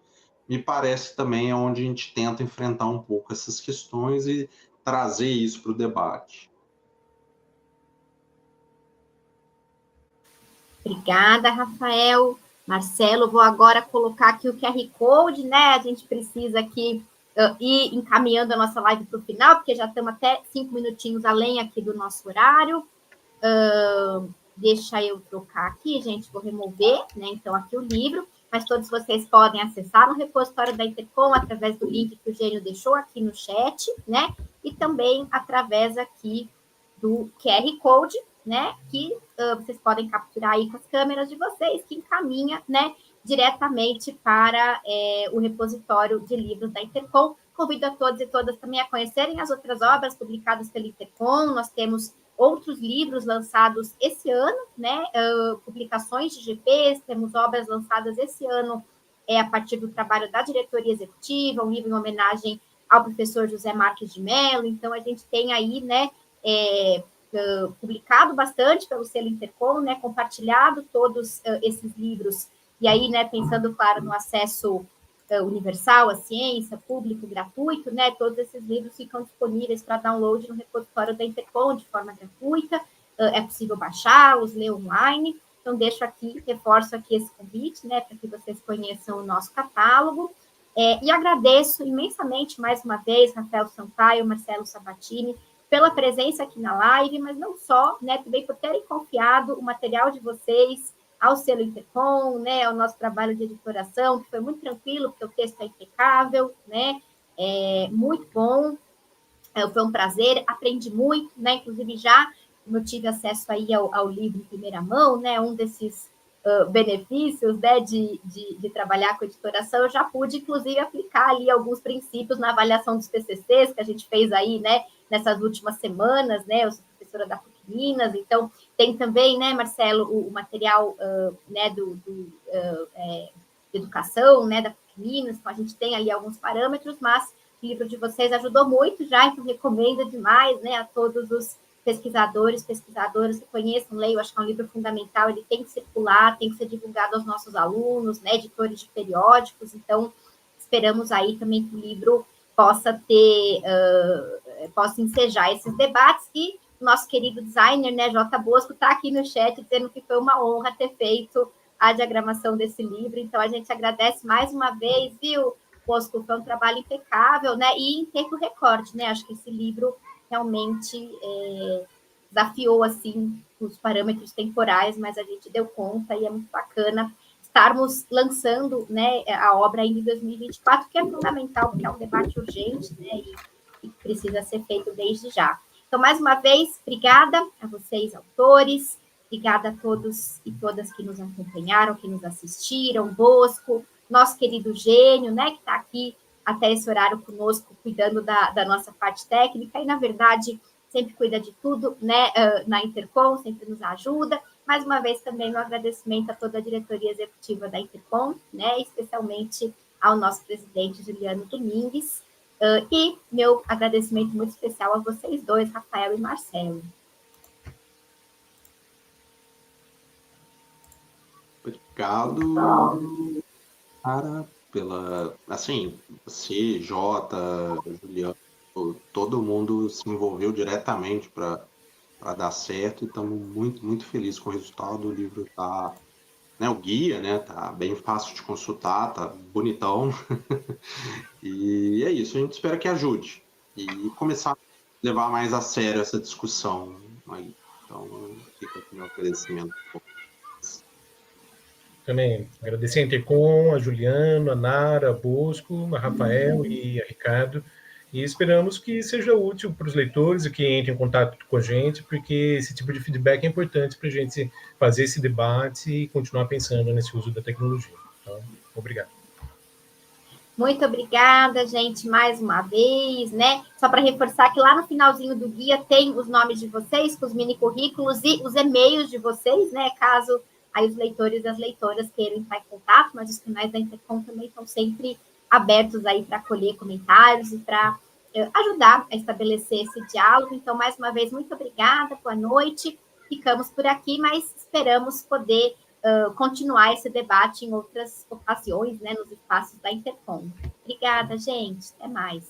me parece também onde a gente tenta enfrentar um pouco essas questões e trazer isso para o debate. Obrigada, Rafael. Marcelo, vou agora colocar aqui o QR Code, né? A gente precisa aqui ir encaminhando a nossa live para o final, porque já estamos até 5 minutinhos além aqui do nosso horário. Deixa eu trocar aqui, gente, vou remover, né? Então, aqui o livro, mas todos vocês podem acessar no repositório da Intercom através do link que o Gênio deixou aqui no chat, né? E também através aqui do QR Code, né? Que vocês podem capturar aí com as câmeras de vocês, que encaminha, né? Diretamente para o repositório de livros da Intercom. Convido a todos e todas também a conhecerem as outras obras publicadas pela Intercom. Nós temos outros livros lançados esse ano, né? Publicações de GPs, temos obras lançadas esse ano a partir do trabalho da diretoria executiva, um livro em homenagem ao professor José Marques de Mello. Então, a gente tem aí, né, publicado bastante pelo selo Intercom, né, compartilhado todos esses livros, e aí, né, pensando, claro, no acesso universal à ciência, público, gratuito, né, todos esses livros ficam disponíveis para download no repositório da Intercom de forma gratuita, é possível baixá-los, ler online. Então, reforço aqui esse convite, né, para que vocês conheçam o nosso catálogo, e agradeço imensamente, mais uma vez, Rafael Sampaio, Marcelo Sabatini, pela presença aqui na live, mas não só, né, também por terem confiado o material de vocês ao selo Intercom, né, ao nosso trabalho de editoração, que foi muito tranquilo, porque o texto é impecável, né, muito bom, foi um prazer, aprendi muito, né, inclusive já eu tive acesso aí ao livro em primeira mão, né, um desses benefícios, né, de trabalhar com editoração, eu já pude, inclusive, aplicar ali alguns princípios na avaliação dos TCCs que a gente fez aí, né, nessas últimas semanas, né? Eu sou professora da PUC Minas, então tem também, né, Marcelo, o material né, de educação, né, da PUC Minas, então a gente tem ali alguns parâmetros, mas o livro de vocês ajudou muito já, então recomendo demais, né, a todos os pesquisadoras que conheçam, leiam, acho que é um livro fundamental, ele tem que circular, tem que ser divulgado aos nossos alunos, né, editores de periódicos, então esperamos aí também que o livro possa ensejar esses debates, e o nosso querido designer, né, J. Bosco, está aqui no chat dizendo que foi uma honra ter feito a diagramação desse livro, então a gente agradece mais uma vez, viu, Bosco, foi um trabalho impecável, né, e em tempo recorde, né, acho que esse livro realmente desafiou, assim, os parâmetros temporais, mas a gente deu conta e é muito bacana estarmos lançando, né, a obra ainda em 2024, que é fundamental, porque é um debate urgente, né, e precisa ser feito desde já. Então, mais uma vez, obrigada a vocês, autores, obrigada a todos e todas que nos acompanharam, que nos assistiram, Bosco, nosso querido Gênio, né, que está aqui até esse horário conosco, cuidando da nossa parte técnica, e, na verdade, sempre cuida de tudo, né, na Intercom, sempre nos ajuda. Mais uma vez, também um agradecimento a toda a diretoria executiva da Intercom, né, especialmente ao nosso presidente, Juliano Domingues, e meu agradecimento muito especial a vocês dois, Rafael e Marcelo. Obrigado, cara, pela... Assim, você, Jota, Juliano, todo mundo se envolveu diretamente para dar certo, e estamos muito, muito felizes com o resultado. O livro está, né, o guia, né, tá bem fácil de consultar, tá bonitão. E é isso, a gente espera que ajude e começar a levar mais a sério essa discussão aí. Então, fica aqui meu agradecimento. Também agradecer a Intercom, a Juliano, a Nara, a Bosco, a Rafael e a Ricardo. E esperamos que seja útil para os leitores e que entrem em contato com a gente, porque esse tipo de feedback é importante para a gente fazer esse debate e continuar pensando nesse uso da tecnologia. Então, obrigado. Muito obrigada, gente, mais uma vez, né? Só para reforçar que lá no finalzinho do guia tem os nomes de vocês, com os mini currículos e os e-mails de vocês, né? Caso aí os leitores e as leitoras queiram entrar em contato, mas os canais da Intercom também estão sempre abertos aí para acolher comentários e para ajudar a estabelecer esse diálogo. Então, mais uma vez, muito obrigada, boa noite. Ficamos por aqui, mas esperamos poder continuar esse debate em outras ocasiões, né, nos espaços da Intercom. Obrigada, gente. Até mais.